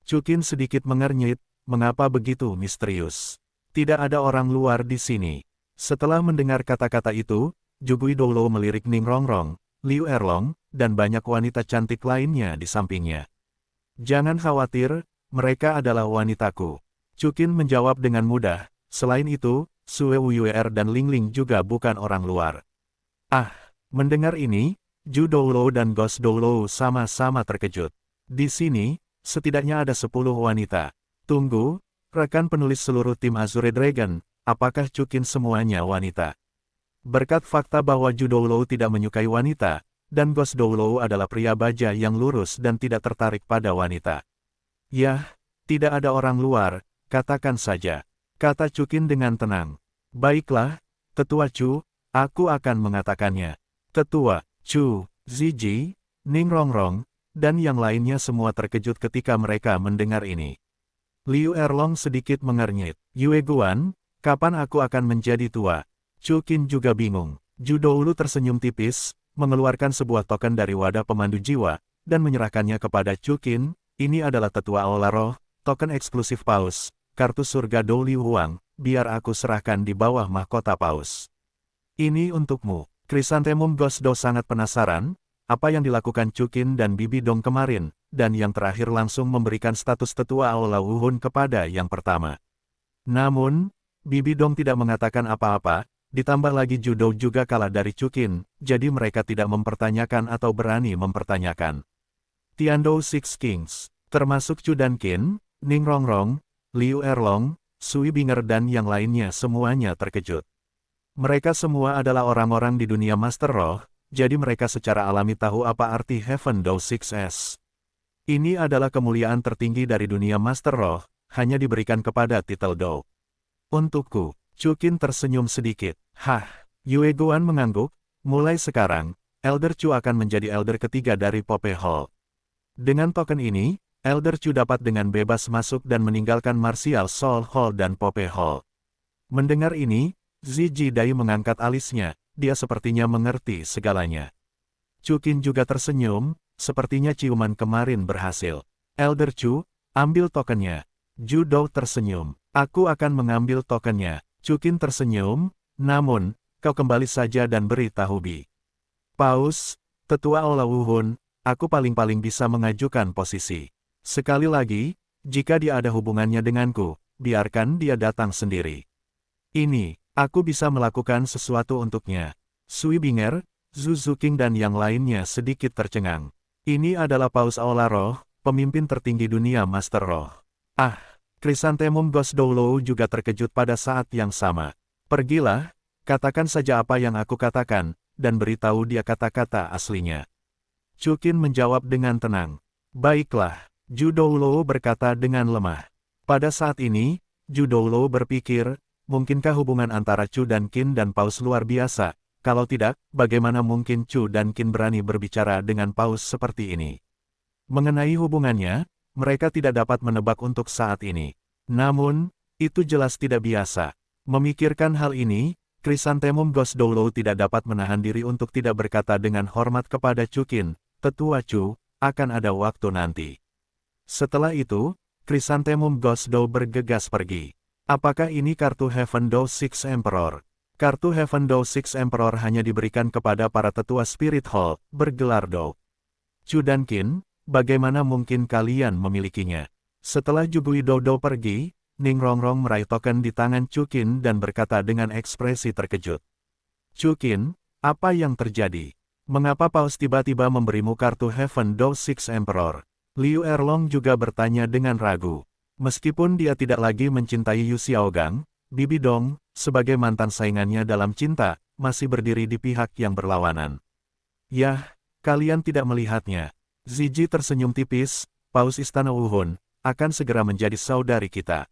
Chukin sedikit mengernyit, mengapa begitu misterius? Tidak ada orang luar di sini. Setelah mendengar kata-kata itu, Jugui Dowo melirik Ning Rongrong, Liu Erlong, dan banyak wanita cantik lainnya di sampingnya. Jangan khawatir, mereka adalah wanitaku. Chukin menjawab dengan mudah, selain itu, Sue Wuyuer dan Ling Ling juga bukan orang luar. Ah, mendengar ini, Ju Doulo dan Gos Doulo sama-sama terkejut. Di sini, setidaknya ada 10 wanita. Tunggu, rekan penulis seluruh tim Azure Dragon, apakah Chukin semuanya wanita? Berkat fakta bahwa Ju Doulo tidak menyukai wanita, dan Gos Doulo adalah pria baja yang lurus dan tidak tertarik pada wanita. Yah, tidak ada orang luar, katakan saja, kata Chukin dengan tenang. Baiklah, Tetua Chu, aku akan mengatakannya. Tetua Chu, Ziji, Ning Rongrong, dan yang lainnya semua terkejut ketika mereka mendengar ini. Liu Erlong sedikit mengernyit. Yue Guan, kapan aku akan menjadi tua? Chukin juga bingung. Ju Doulu tersenyum tipis, mengeluarkan sebuah token dari wadah pemandu jiwa, dan menyerahkannya kepada Chukin. Ini adalah Tetua Aula Roh, token eksklusif Paus, kartu surga Dou Liu Huang, biar aku serahkan di bawah mahkota Paus. Ini untukmu. Krisantemum Gosdo sangat penasaran, apa yang dilakukan Chukin dan Bibi Dong kemarin, dan yang terakhir langsung memberikan status Tetua Aula Wuhun kepada yang pertama. Namun, Bibi Dong tidak mengatakan apa-apa, ditambah lagi Judo juga kalah dari Chukin, jadi mereka tidak mempertanyakan atau berani mempertanyakan. Tiandou Six Kings, termasuk Chu dan Qin, Ning Rongrong, Liu Erlong, Sui Binger dan yang lainnya semuanya terkejut. Mereka semua adalah orang-orang di dunia Master Roh, jadi mereka secara alami tahu apa arti Heaven Dou 6S. Ini adalah kemuliaan tertinggi dari dunia Master Roh, hanya diberikan kepada titel Dou. Untukku, Chukin tersenyum sedikit. Hah, Yue Guan mengangguk, mulai sekarang, Elder Chu akan menjadi Elder ketiga dari Pope Hall. Dengan token ini, Elder Chu dapat dengan bebas masuk dan meninggalkan Martial Soul Hall dan Pope Hall. Mendengar ini, Ziji Dai mengangkat alisnya, dia sepertinya mengerti segalanya. Chukin juga tersenyum, sepertinya ciuman kemarin berhasil. Elder Chu, ambil tokennya. Ju Dou tersenyum, aku akan mengambil tokennya. Chukin tersenyum, namun, kau kembali saja dan beritahu Bi. Paus, Tetua Aula Wuhun, aku paling-paling bisa mengajukan posisi. Sekali lagi, jika dia ada hubungannya denganku, biarkan dia datang sendiri. Ini, aku bisa melakukan sesuatu untuknya. Sui Binger, Zhu Zuqing dan yang lainnya sedikit tercengang. Ini adalah Paus Aula Roh, pemimpin tertinggi dunia Master Roh. Ah, Chrysanthemum Ghost Doulou juga terkejut pada saat yang sama. Pergilah, katakan saja apa yang aku katakan, dan beritahu dia kata-kata aslinya. Chukin menjawab dengan tenang. Baiklah, Zhu Doulou berkata dengan lemah. Pada saat ini, Zhu Doulou berpikir, mungkinkah hubungan antara Chu dan Qin dan Paus luar biasa? Kalau tidak, bagaimana mungkin Chu dan Qin berani berbicara dengan Paus seperti ini? Mengenai hubungannya, mereka tidak dapat menebak untuk saat ini. Namun, itu jelas tidak biasa. Memikirkan hal ini, Chrysanthemum Ghost Doulou tidak dapat menahan diri untuk tidak berkata dengan hormat kepada Chu Qin, "Tetua Chu, akan ada waktu nanti." Setelah itu, Chrysanthemum Ghost Doulou bergegas pergi. Apakah ini kartu Heaven Dou Six Emperor? Kartu Heaven Dou Six Emperor hanya diberikan kepada para tetua Spirit Hall, bergelar Dou. Chu dan Qin, bagaimana mungkin kalian memilikinya? Setelah Zhu Doudou pergi, Ning Rongrong meraih token di tangan Chu Qin dan berkata dengan ekspresi terkejut. Chu Qin, apa yang terjadi? Mengapa Paus tiba-tiba memberimu kartu Heaven Dou Six Emperor? Liu Erlong juga bertanya dengan ragu. Meskipun dia tidak lagi mencintai Yu Xiaogang, Bibi Dong, sebagai mantan saingannya dalam cinta, masih berdiri di pihak yang berlawanan. Yah, kalian tidak melihatnya. Ziji tersenyum tipis, Paus Istana Wuhun, akan segera menjadi saudari kita.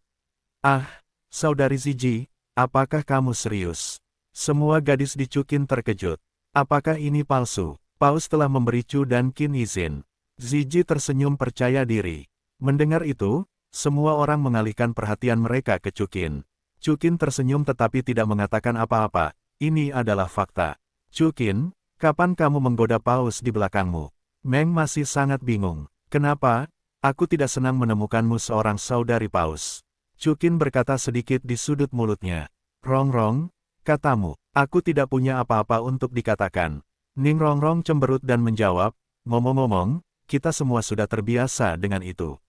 Ah, saudari Ziji, apakah kamu serius? Semua gadis di Chu Qin terkejut. Apakah ini palsu? Paus telah memberi Chu dan Qin izin. Ziji tersenyum percaya diri. Mendengar itu, semua orang mengalihkan perhatian mereka ke Chu Qin. Chu Qin tersenyum tetapi tidak mengatakan apa-apa. Ini adalah fakta. Chu Qin, kapan kamu menggoda Paus di belakangmu? Meng masih sangat bingung. Kenapa? Aku tidak senang menemukanmu seorang saudari Paus. Chu Qin berkata sedikit di sudut mulutnya. Rongrong, katamu, aku tidak punya apa-apa untuk dikatakan. Ning Rongrong cemberut dan menjawab, ngomong-ngomong, kita semua sudah terbiasa dengan itu.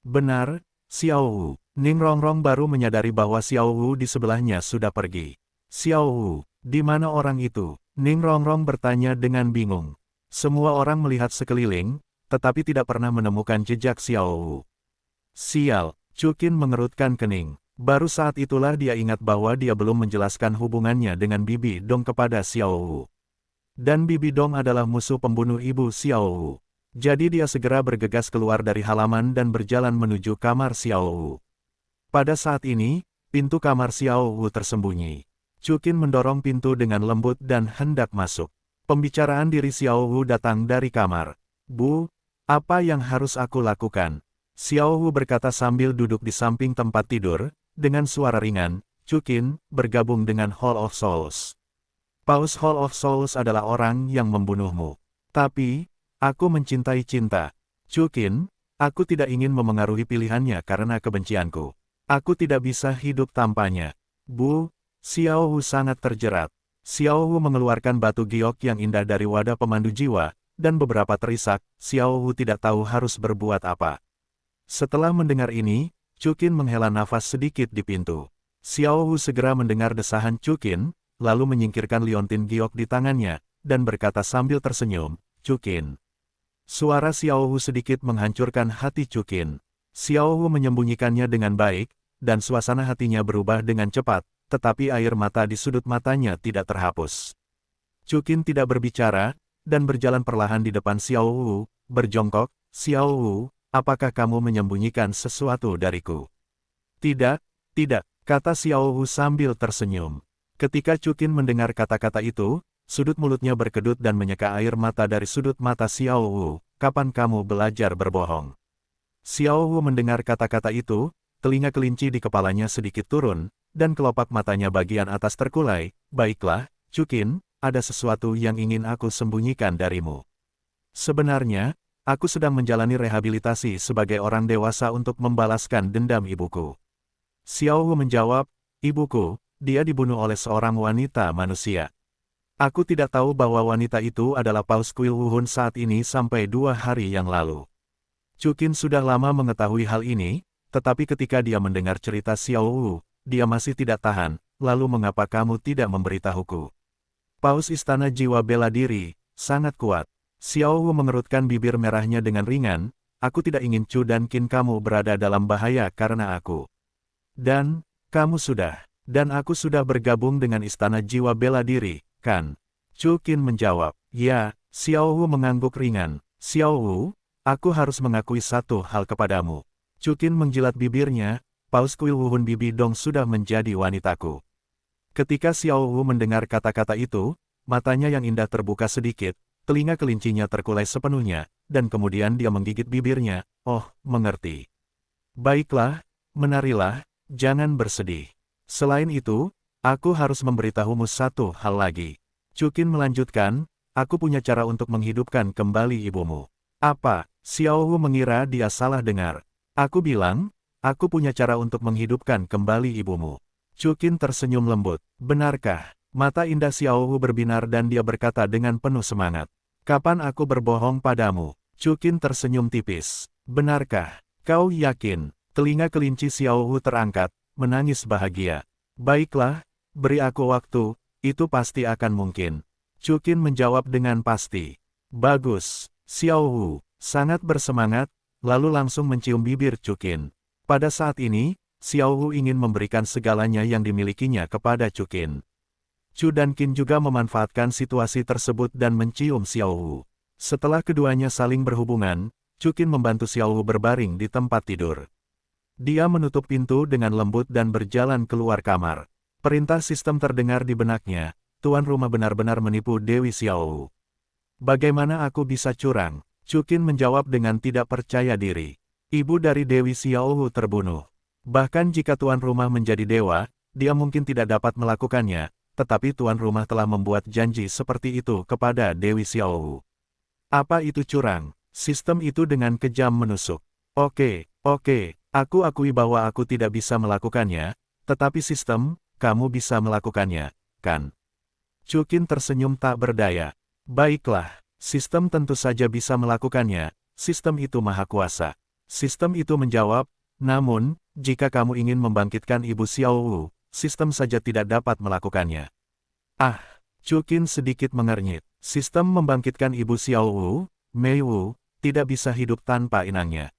Benar, Xiao Wu. Ning Rongrong baru menyadari bahwa Xiao Wu di sebelahnya sudah pergi. Xiao Wu, di mana orang itu? Ning Rongrong bertanya dengan bingung. Semua orang melihat sekeliling, tetapi tidak pernah menemukan jejak Xiao Wu. Sial, Chu Qin mengerutkan kening. Baru saat itulah dia ingat bahwa dia belum menjelaskan hubungannya dengan Bibi Dong kepada Xiao Wu. Dan Bibi Dong adalah musuh pembunuh ibu Xiao Wu. Jadi dia segera bergegas keluar dari halaman dan berjalan menuju kamar Xiao Wu. Pada saat ini, pintu kamar Xiao Wu tersembunyi. Chu Qin mendorong pintu dengan lembut dan hendak masuk. Pembicaraan diri Xiao Wu datang dari kamar. Bu, apa yang harus aku lakukan? Xiao Wu berkata sambil duduk di samping tempat tidur, dengan suara ringan, Chu Qin, bergabung dengan Hall of Souls. Paus Hall of Souls adalah orang yang membunuhmu. Tapi, aku mencintai cinta. Chu Qin, aku tidak ingin memengaruhi pilihannya karena kebencianku. Aku tidak bisa hidup tanpanya. Bu, Xiao Wu sangat terjerat. Xiao Wu mengeluarkan batu giok yang indah dari wadah pemandu jiwa, dan beberapa terisak, Xiao Wu tidak tahu harus berbuat apa. Setelah mendengar ini, Chu Qin menghela nafas sedikit di pintu. Xiao Wu segera mendengar desahan Chu Qin, lalu menyingkirkan liontin giok di tangannya, dan berkata sambil tersenyum, Chu Qin. Suara Xiao Wu sedikit menghancurkan hati Chu Qin. Xiao Wu menyembunyikannya dengan baik, dan suasana hatinya berubah dengan cepat, tetapi air mata di sudut matanya tidak terhapus. Chu Qin tidak berbicara, dan berjalan perlahan di depan Xiao Wu, berjongkok, Xiao Wu, apakah kamu menyembunyikan sesuatu dariku? Tidak, tidak, kata Xiao Wu sambil tersenyum. Ketika Chu Qin mendengar kata-kata itu, sudut mulutnya berkedut dan menyeka air mata dari sudut mata Xiao Wu. Kapan kamu belajar berbohong? Xiao Wu mendengar kata-kata itu, telinga kelinci di kepalanya sedikit turun, dan kelopak matanya bagian atas terkulai. Baiklah, Chu Qin, ada sesuatu yang ingin aku sembunyikan darimu. Sebenarnya, aku sedang menjalani rehabilitasi sebagai orang dewasa untuk membalaskan dendam ibuku. Xiao Wu menjawab, ibuku, dia dibunuh oleh seorang wanita manusia. Aku tidak tahu bahwa wanita itu adalah Paus Kuil Wuhun saat ini sampai 2 hari yang lalu. Chu Qin sudah lama mengetahui hal ini, tetapi ketika dia mendengar cerita Xiao Wu, dia masih tidak tahan, lalu mengapa kamu tidak memberitahuku? Paus Istana Jiwa Bela Diri, sangat kuat. Xiao Wu mengerutkan bibir merahnya dengan ringan, aku tidak ingin Chu dan Qin kamu berada dalam bahaya karena aku. Dan aku sudah bergabung dengan Istana Jiwa Bela Diri, kan? Chu Qin menjawab, ya, Xiao Wu mengangguk ringan. Xiao Wu, aku harus mengakui satu hal kepadamu. Chu Qin menjilat bibirnya, paus kuil Wuhun Bibi Dong sudah menjadi wanitaku. Ketika Xiao Wu mendengar kata-kata itu, matanya yang indah terbuka sedikit, telinga kelincinya terkulai sepenuhnya, dan kemudian dia menggigit bibirnya, oh, mengerti. Baiklah, menarilah, jangan bersedih. Selain itu, aku harus memberitahumu satu hal lagi. Chu Qin melanjutkan, aku punya cara untuk menghidupkan kembali ibumu. Apa? Xiao Wu mengira dia salah dengar. Aku bilang, aku punya cara untuk menghidupkan kembali ibumu. Chu Qin tersenyum lembut. Benarkah? Mata indah Xiao Wu berbinar dan dia berkata dengan penuh semangat. Kapan aku berbohong padamu? Chu Qin tersenyum tipis. Benarkah? Kau yakin? Telinga kelinci Xiao Wu terangkat, menangis bahagia. Baiklah, beri aku waktu, itu pasti akan mungkin. Chu Qin menjawab dengan pasti. Bagus, Xiao Wu, sangat bersemangat, lalu langsung mencium bibir Chu Qin. Pada saat ini, Xiao Wu ingin memberikan segalanya yang dimilikinya kepada Chu Qin. Chu dan Qin juga memanfaatkan situasi tersebut dan mencium Xiao Wu. Setelah keduanya saling berhubungan, Chu Qin membantu Xiao Wu berbaring di tempat tidur. Dia menutup pintu dengan lembut dan berjalan keluar kamar. Perintah sistem terdengar di benaknya, tuan rumah benar-benar menipu Dewi Xiao Wu. Bagaimana aku bisa curang? Chu Qin menjawab dengan tidak percaya diri. Ibu dari Dewi Xiao Wu terbunuh. Bahkan jika tuan rumah menjadi dewa, dia mungkin tidak dapat melakukannya, tetapi tuan rumah telah membuat janji seperti itu kepada Dewi Xiao Wu. Apa itu curang? Sistem itu dengan kejam menusuk. Oke, aku akui bahwa aku tidak bisa melakukannya, tetapi sistem, kamu bisa melakukannya, kan? Chu Qin tersenyum tak berdaya. Baiklah, sistem tentu saja bisa melakukannya, sistem itu maha kuasa. Sistem itu menjawab, namun, jika kamu ingin membangkitkan Ibu Xiao Wu, sistem saja tidak dapat melakukannya. Ah, Chu Qin sedikit mengernyit. Sistem membangkitkan Ibu Xiao Wu, Mei Wu, tidak bisa hidup tanpa inangnya.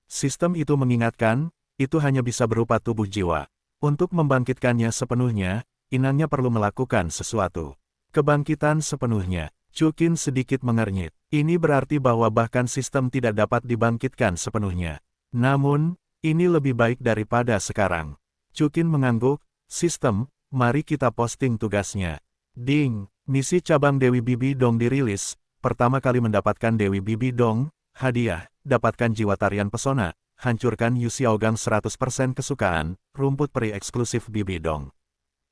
Sistem itu mengingatkan, itu hanya bisa berupa tubuh jiwa. Untuk membangkitkannya sepenuhnya, inangnya perlu melakukan sesuatu. Kebangkitan sepenuhnya. Chu Qin sedikit mengernyit. Ini berarti bahwa bahkan sistem tidak dapat dibangkitkan sepenuhnya. Namun, ini lebih baik daripada sekarang. Chu Qin mengangguk, sistem, mari kita posting tugasnya. Ding, misi cabang Dewi Bibi Dong dirilis, pertama kali mendapatkan Dewi Bibi Dong, hadiah, dapatkan jiwa tarian pesona, hancurkan Yu Xiaogang 100% kesukaan, rumput peri eksklusif Bibi Dong.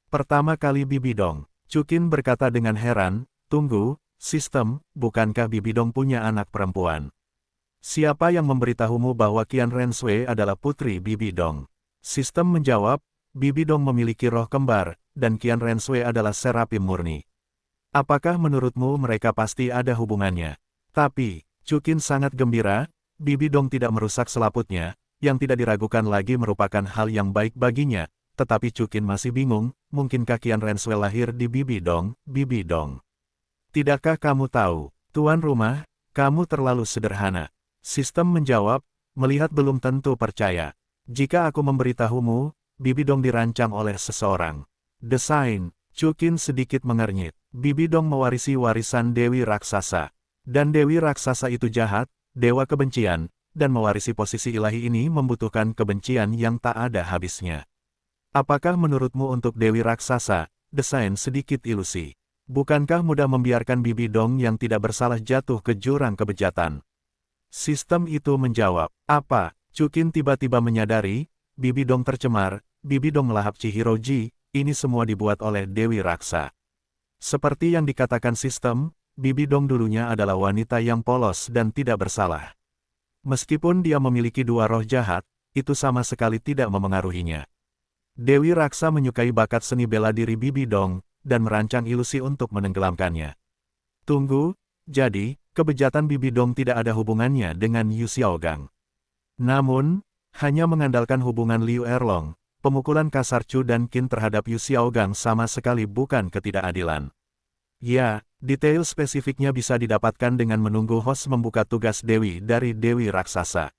Pertama kali Bibi Dong. Chu Qin berkata dengan heran, tunggu, sistem, bukankah Bibi Dong punya anak perempuan? Siapa yang memberitahumu bahwa Qian Renshui adalah putri Bibi Dong? Sistem menjawab, Bibi Dong memiliki roh kembar, dan Qian Renshui adalah serapim murni. Apakah menurutmu mereka pasti ada hubungannya? Tapi, Chu Qin sangat gembira, Bibi Dong tidak merusak selaputnya, yang tidak diragukan lagi merupakan hal yang baik baginya, tetapi Chu Qin masih bingung, mungkinkah Qian Renshui lahir di Bibi Dong, Bibi Dong? Tidakkah kamu tahu, tuan rumah, kamu terlalu sederhana. Sistem menjawab, melihat belum tentu percaya. Jika aku memberitahumu, Bibi Dong dirancang oleh seseorang. Desain, Chu Qin sedikit mengernyit. Bibi Dong mewarisi warisan Dewi Raksasa. Dan Dewi Raksasa itu jahat, dewa kebencian, dan mewarisi posisi ilahi ini membutuhkan kebencian yang tak ada habisnya. Apakah menurutmu untuk Dewi Raksasa, desain sedikit ilusi? Bukankah mudah membiarkan Bibi Dong yang tidak bersalah jatuh ke jurang kebejatan? Sistem itu menjawab, apa? Chu Qin tiba-tiba menyadari, Bibi Dong tercemar, Bibi Dong melahap Chihiroji, ini semua dibuat oleh Dewi Raksa. Seperti yang dikatakan sistem, Bibi Dong dulunya adalah wanita yang polos dan tidak bersalah. Meskipun dia memiliki dua roh jahat, itu sama sekali tidak memengaruhinya. Dewi Raksa menyukai bakat seni bela diri Bibi Dong, dan merancang ilusi untuk menenggelamkannya. Tunggu, jadi, kebejatan Bibi Dong tidak ada hubungannya dengan Yu Xiaogang. Namun, hanya mengandalkan hubungan Liu Erlong, pemukulan kasar Chu dan Qin terhadap Yu Xiaogang sama sekali bukan ketidakadilan. Ya, detail spesifiknya bisa didapatkan dengan menunggu host membuka tugas Dewi dari Dewi Raksasa.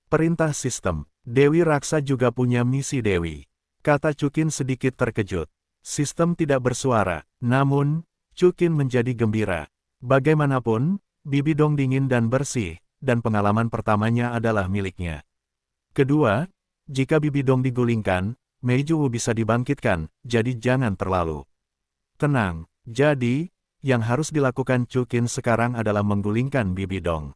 Perintah sistem. Dewi Raksa juga punya misi Dewi. Kata Chukin sedikit terkejut. Sistem tidak bersuara, namun, Chukin menjadi gembira. Bagaimanapun, Bibi Dong dingin dan bersih, dan pengalaman pertamanya adalah miliknya. Kedua, jika Bibi Dong digulingkan, Meiju bisa dibangkitkan, jadi jangan terlalu tenang. Jadi, yang harus dilakukan Chukin sekarang adalah menggulingkan Bibi Dong.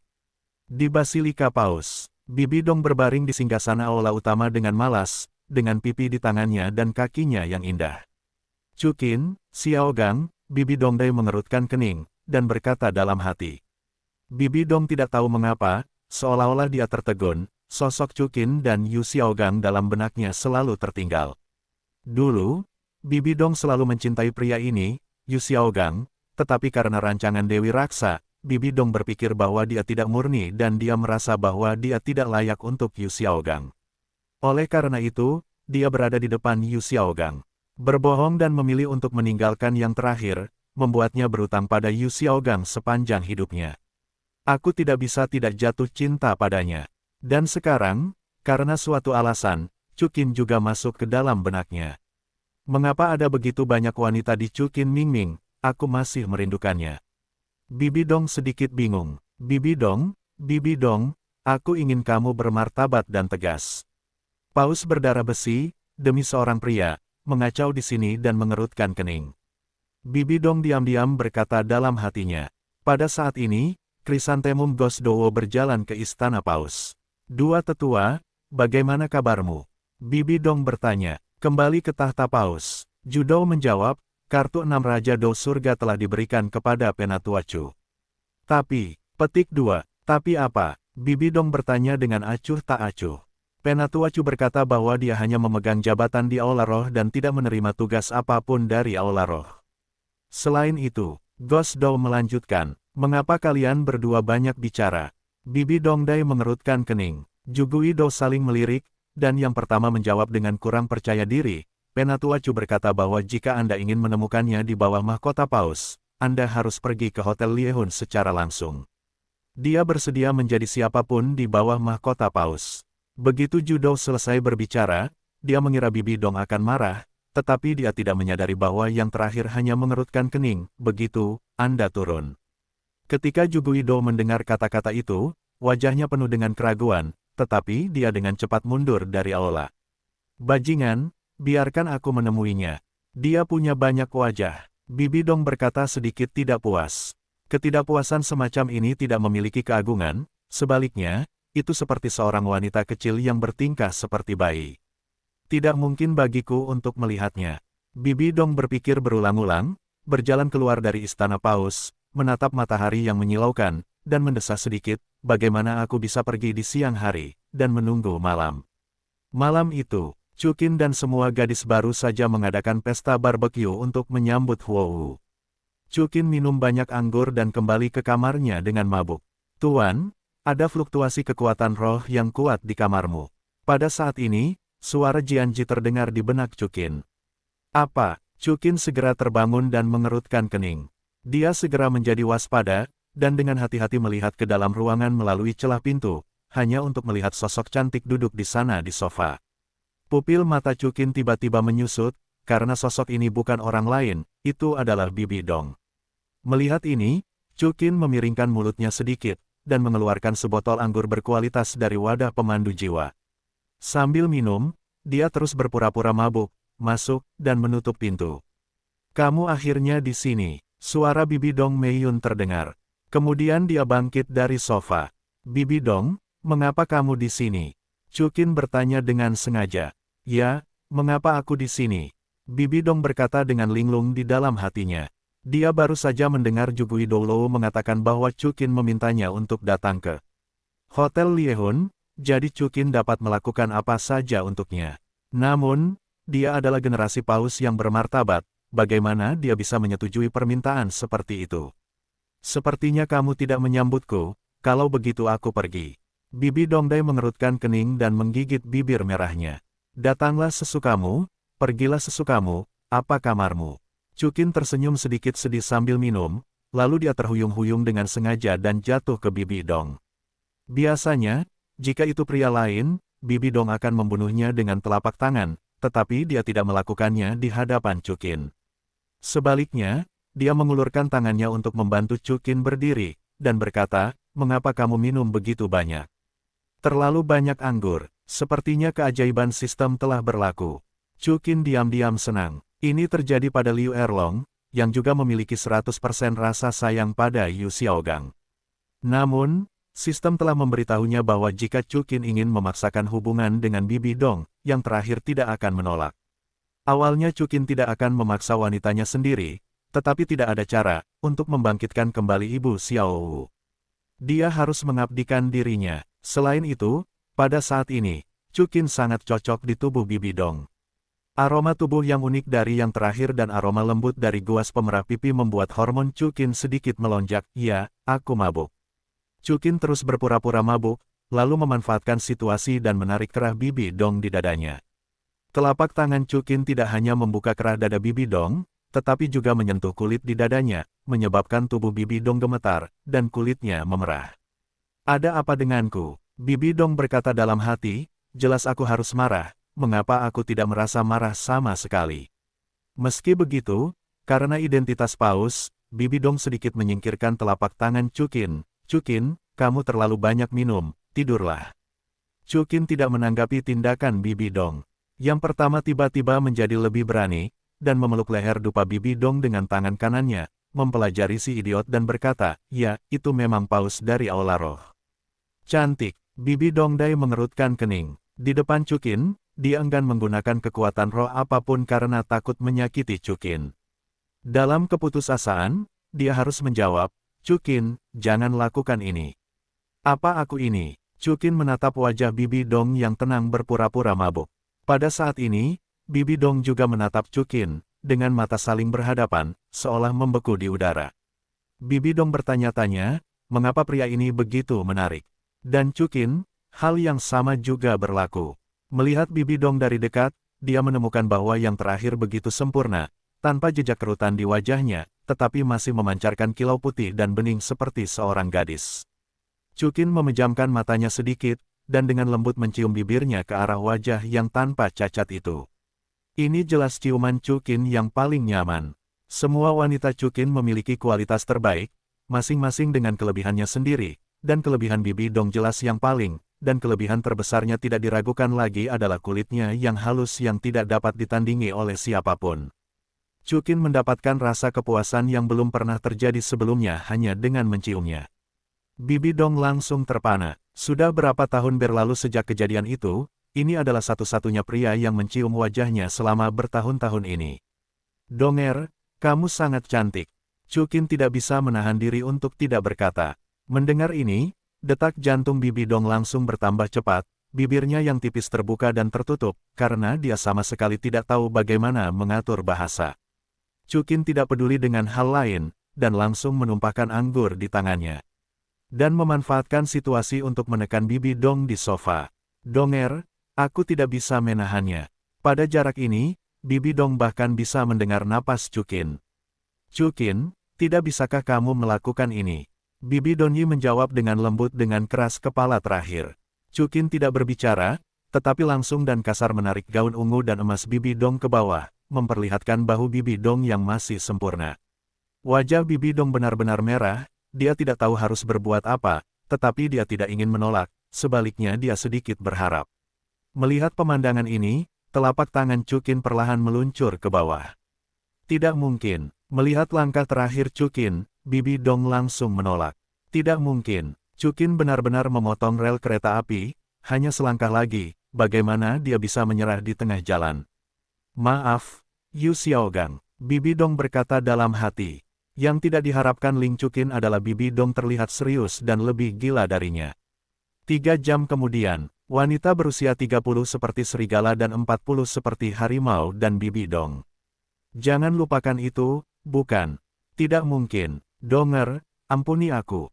Di Basilika Paus, Bibi Dong berbaring di singgasana aula utama dengan malas, dengan pipi di tangannya dan kakinya yang indah. Chukin, Xiaogang, Bibi Dongdai mengerutkan kening, dan berkata dalam hati. Bibi Dong tidak tahu mengapa, seolah-olah dia tertegun, sosok Chukin dan Yu Xiaogang dalam benaknya selalu tertinggal. Dulu, Bibi Dong selalu mencintai pria ini, Yu Xiaogang, tetapi karena rancangan Dewi Raksa, Bibi Dong berpikir bahwa dia tidak murni dan dia merasa bahwa dia tidak layak untuk Yu Xiaogang. Oleh karena itu, dia berada di depan Yu Xiaogang. Berbohong dan memilih untuk meninggalkan yang terakhir, membuatnya berutang pada Yu Xiaogang sepanjang hidupnya. Aku tidak bisa tidak jatuh cinta padanya. Dan sekarang, karena suatu alasan, Chukin juga masuk ke dalam benaknya. Mengapa ada begitu banyak wanita di Chukin Mingming, aku masih merindukannya. Bibi Dong sedikit bingung. Bibi Dong, aku ingin kamu bermartabat dan tegas. Paus berdarah besi, demi seorang pria, mengacau di sini dan mengerutkan kening. Bibi Dong diam-diam berkata dalam hatinya. Pada saat ini, Krisantemum Gosdowo berjalan ke istana Paus. Dua tetua, bagaimana kabarmu? Bibi Dong bertanya. Kembali ke tahta Paus. Judo menjawab, kartu 6 Raja Do Surga telah diberikan kepada Penatuacu. Tapi, petik 2, tapi apa? Bibi Dong bertanya dengan acuh tak acuh. Penatuacu berkata bahwa dia hanya memegang jabatan di Aula Roh dan tidak menerima tugas apapun dari Aula Roh. Selain itu, Gosdo melanjutkan, mengapa kalian berdua banyak bicara? Bibi Dongdai mengerutkan kening. Jugui Do saling melirik, dan yang pertama menjawab dengan kurang percaya diri. Penatuacu berkata bahwa jika Anda ingin menemukannya di bawah mahkota Paus, Anda harus pergi ke Hotel Liehun secara langsung. Dia bersedia menjadi siapapun di bawah mahkota Paus. Begitu Judo selesai berbicara, dia mengira Bibi Dong akan marah, tetapi dia tidak menyadari bahwa yang terakhir hanya mengerutkan kening. Begitu, Anda turun. Ketika Jugui Do mendengar kata-kata itu, wajahnya penuh dengan keraguan, tetapi dia dengan cepat mundur dari aula. Bajingan, biarkan aku menemuinya. Dia punya banyak wajah. Bibi Dong berkata sedikit tidak puas. Ketidakpuasan semacam ini tidak memiliki keagungan, sebaliknya, itu seperti seorang wanita kecil yang bertingkah seperti bayi. Tidak mungkin bagiku untuk melihatnya. Bibi Dong berpikir berulang-ulang, berjalan keluar dari istana Paus, menatap matahari yang menyilaukan, dan mendesah sedikit, bagaimana aku bisa pergi di siang hari, dan menunggu malam. Malam itu, Chukin dan semua gadis baru saja mengadakan pesta barbecue untuk menyambut Huohu. Chukin minum banyak anggur dan kembali ke kamarnya dengan mabuk. Tuan, ada fluktuasi kekuatan roh yang kuat di kamarmu. Pada saat ini, suara Jianji terdengar di benak Chukin. Apa? Chukin segera terbangun dan mengerutkan kening. Dia segera menjadi waspada, dan dengan hati-hati melihat ke dalam ruangan melalui celah pintu, hanya untuk melihat sosok cantik duduk di sana di sofa. Pupil mata Chukin tiba-tiba menyusut, karena sosok ini bukan orang lain, itu adalah Bibi Dong. Melihat ini, Chukin memiringkan mulutnya sedikit, dan mengeluarkan sebotol anggur berkualitas dari wadah pemandu jiwa. Sambil minum, dia terus berpura-pura mabuk, masuk, dan menutup pintu. Kamu akhirnya di sini, suara Bibi Dong Meiyun terdengar. Kemudian dia bangkit dari sofa. Bibi Dong, mengapa kamu di sini? Chukin bertanya dengan sengaja. Ya, mengapa aku di sini? Bibi Dong berkata dengan linglung di dalam hatinya. Dia baru saja mendengar Jugui Doulo mengatakan bahwa Chukin memintanya untuk datang ke Hotel Liehun, jadi Chukin dapat melakukan apa saja untuknya. Namun, dia adalah generasi Paus yang bermartabat, bagaimana dia bisa menyetujui permintaan seperti itu? Sepertinya kamu tidak menyambutku, kalau begitu aku pergi. Bibi Dongdai mengerutkan kening dan menggigit bibir merahnya. Datanglah sesukamu, pergilah sesukamu, apa kamarmu? Cukin tersenyum sedikit sedih sambil minum, lalu dia terhuyung-huyung dengan sengaja dan jatuh ke Bibi Dong. Biasanya, jika itu pria lain, Bibi Dong akan membunuhnya dengan telapak tangan, tetapi dia tidak melakukannya di hadapan Cukin. Sebaliknya, dia mengulurkan tangannya untuk membantu Cukin berdiri, dan berkata, "Mengapa kamu minum begitu banyak? Terlalu banyak anggur, sepertinya keajaiban sistem telah berlaku." Cukin diam-diam senang. Ini terjadi pada Liu Erlong, yang juga memiliki 100% rasa sayang pada Yu Xiaogang. Namun, sistem telah memberitahunya bahwa jika Cukin ingin memaksakan hubungan dengan Bibi Dong, yang terakhir tidak akan menolak. Awalnya Cukin tidak akan memaksa wanitanya sendiri, tetapi tidak ada cara untuk membangkitkan kembali Ibu Xiaowu. Dia harus mengabdikan dirinya. Selain itu, pada saat ini, Cukin sangat cocok di tubuh Bibi Dong. Aroma tubuh yang unik dari yang terakhir dan aroma lembut dari guas pemerah pipi membuat hormon Cukin sedikit melonjak. "Ya, aku mabuk." Cukin terus berpura-pura mabuk, lalu memanfaatkan situasi dan menarik kerah Bibi Dong di dadanya. Telapak tangan Cukin tidak hanya membuka kerah dada Bibi Dong, tetapi juga menyentuh kulit di dadanya, menyebabkan tubuh Bibi Dong gemetar, dan kulitnya memerah. "Ada apa denganku?" Bibi Dong berkata dalam hati, "Jelas aku harus marah. Mengapa aku tidak merasa marah sama sekali?" Meski begitu, karena identitas paus, Bibi Dong sedikit menyingkirkan telapak tangan Cukin. "Cukin, kamu terlalu banyak minum, tidurlah." Cukin tidak menanggapi tindakan Bibi Dong. Yang pertama tiba-tiba menjadi lebih berani, dan memeluk leher dupa Bibi Dong dengan tangan kanannya, mempelajari si idiot dan berkata, "Ya, itu memang paus dari Aula Roh." "Cantik." Bibi Dong Dai mengerutkan kening. Di depan Cukin, dia enggan menggunakan kekuatan roh apapun karena takut menyakiti Cukin. Dalam keputusasaan, dia harus menjawab, "Cukin, jangan lakukan ini." "Apa aku ini?" Cukin menatap wajah Bibi Dong yang tenang berpura-pura mabuk. Pada saat ini, Bibi Dong juga menatap Cukin, dengan mata saling berhadapan, seolah membeku di udara. Bibi Dong bertanya-tanya, mengapa pria ini begitu menarik? Dan Cukin, hal yang sama juga berlaku. Melihat Bibi Dong dari dekat, dia menemukan bahwa yang terakhir begitu sempurna, tanpa jejak kerutan di wajahnya, tetapi masih memancarkan kilau putih dan bening seperti seorang gadis. Cukin memejamkan matanya sedikit, dan dengan lembut mencium bibirnya ke arah wajah yang tanpa cacat itu. Ini jelas ciuman Cukin yang paling nyaman. Semua wanita Cukin memiliki kualitas terbaik, masing-masing dengan kelebihannya sendiri, dan kelebihan Bibi Dong jelas yang paling, dan kelebihan terbesarnya tidak diragukan lagi adalah kulitnya yang halus yang tidak dapat ditandingi oleh siapapun. Cukin mendapatkan rasa kepuasan yang belum pernah terjadi sebelumnya hanya dengan menciumnya. Bibi Dong langsung terpana. Sudah berapa tahun berlalu sejak kejadian itu, ini adalah satu-satunya pria yang mencium wajahnya selama bertahun-tahun ini. "Donger, kamu sangat cantik." Cukin tidak bisa menahan diri untuk tidak berkata. Mendengar ini, detak jantung Bibi Dong langsung bertambah cepat, bibirnya yang tipis terbuka dan tertutup, karena dia sama sekali tidak tahu bagaimana mengatur bahasa. Cukin tidak peduli dengan hal lain, dan langsung menumpahkan anggur di tangannya. Dan memanfaatkan situasi untuk menekan Bibi Dong di sofa. "Donger, aku tidak bisa menahannya." Pada jarak ini, Bibi Dong bahkan bisa mendengar napas Cukin. "Cukin, tidak bisakah kamu melakukan ini?" Bibi Donyi menjawab dengan lembut dengan keras kepala terakhir. Cukin tidak berbicara, tetapi langsung dan kasar menarik gaun ungu dan emas Bibi Dong ke bawah, memperlihatkan bahu Bibi Dong yang masih sempurna. Wajah Bibi Dong benar-benar merah, dia tidak tahu harus berbuat apa, tetapi dia tidak ingin menolak, sebaliknya dia sedikit berharap. Melihat pemandangan ini, telapak tangan Cukin perlahan meluncur ke bawah. "Tidak mungkin." Melihat langkah terakhir Cukin, Bibi Dong langsung menolak. "Tidak mungkin." Cukin benar-benar memotong rel kereta api, hanya selangkah lagi, bagaimana dia bisa menyerah di tengah jalan. "Maaf, Yu Xiaogang," Bibi Dong berkata dalam hati. Yang tidak diharapkan Ling Cukin adalah Bibi Dong terlihat serius dan lebih gila darinya. 3 jam kemudian, wanita berusia 30 seperti serigala dan 40 seperti harimau dan Bibi Dong. "Jangan lupakan itu, bukan? Tidak mungkin. Donger, ampuni aku. ...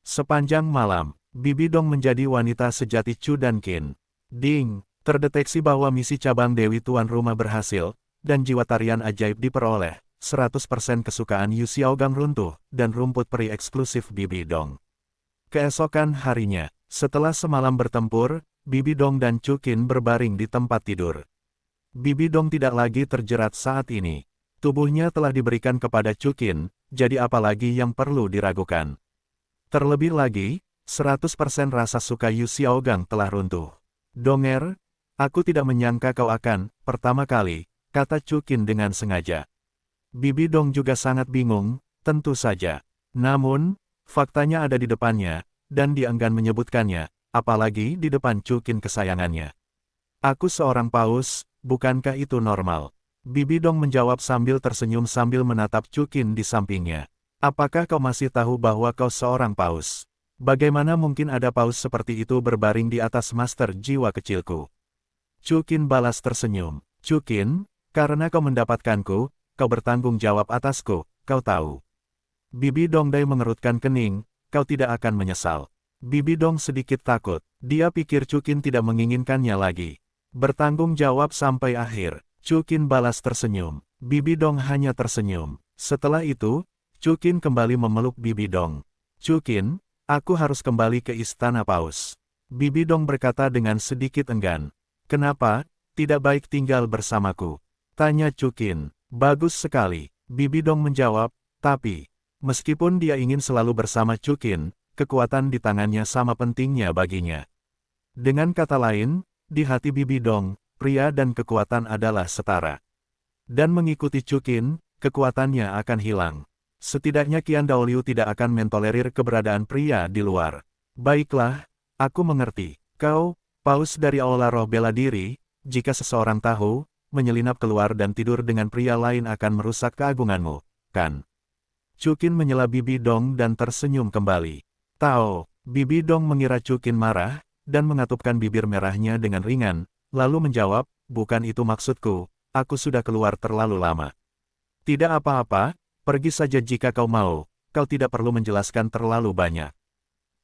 Sepanjang malam, Bibi Dong menjadi wanita sejati Chu dan Qin. Ding, terdeteksi bahwa misi cabang Dewi Tuan Rumah berhasil, dan jiwa tarian ajaib diperoleh. 100% kesukaan Yu Xiaogang runtuh, dan rumput peri eksklusif Bibi Dong. Keesokan harinya, setelah semalam bertempur, Bibi Dong dan Chu Qin berbaring di tempat tidur. Bibi Dong tidak lagi terjerat saat ini. Tubuhnya telah diberikan kepada Chu Qin, jadi apalagi yang perlu diragukan. Terlebih lagi, 100% rasa suka Yu Xiaogang telah runtuh. Donger, aku tidak menyangka kau akan, pertama kali, kata Chu Qin dengan sengaja. Bibi Dong juga sangat bingung, tentu saja. Namun, faktanya ada di depannya, dan dia enggan menyebutkannya, apalagi di depan Chu Qin kesayangannya. Aku seorang paus, bukankah itu normal? Bibi Dong menjawab sambil tersenyum sambil menatap Chu Qin di sampingnya. Apakah kau masih tahu bahwa kau seorang paus? Bagaimana mungkin ada paus seperti itu berbaring di atas master jiwa kecilku? Chu Qin balas tersenyum. Chu Qin, karena kau mendapatkanku, kau bertanggung jawab atasku, kau tahu. Bibi Dong Dai mengerutkan kening, kau tidak akan menyesal. Bibi Dong sedikit takut, dia pikir Chu Qin tidak menginginkannya lagi. Bertanggung jawab sampai akhir, Chu Qin balas tersenyum. Bibi Dong hanya tersenyum. Setelah itu, Chu Qin kembali memeluk Bibi Dong. Chu Qin, aku harus kembali ke Istana Paus. Bibi Dong berkata dengan sedikit enggan. Kenapa, tidak baik tinggal bersamaku? Tanya Chu Qin. Bagus sekali, Bibi Dong menjawab, tapi, meskipun dia ingin selalu bersama Chu Qin, kekuatan di tangannya sama pentingnya baginya. Dengan kata lain, di hati Bibi Dong, pria dan kekuatan adalah setara. Dan mengikuti Chu Qin, kekuatannya akan hilang. Setidaknya Qian Daoliu tidak akan mentolerir keberadaan pria di luar. Baiklah, aku mengerti. Kau, paus dari aula roh bela diri, jika seseorang tahu, menyelinap keluar dan tidur dengan pria lain akan merusak keagunganmu, kan? Chu Qin menyela Bibi Dong dan tersenyum kembali. Tao, Bibi Dong mengira Chu Qin marah, dan mengatupkan bibir merahnya dengan ringan, lalu menjawab, bukan itu maksudku, aku sudah keluar terlalu lama. Tidak apa-apa, pergi saja jika kau mau, kau tidak perlu menjelaskan terlalu banyak.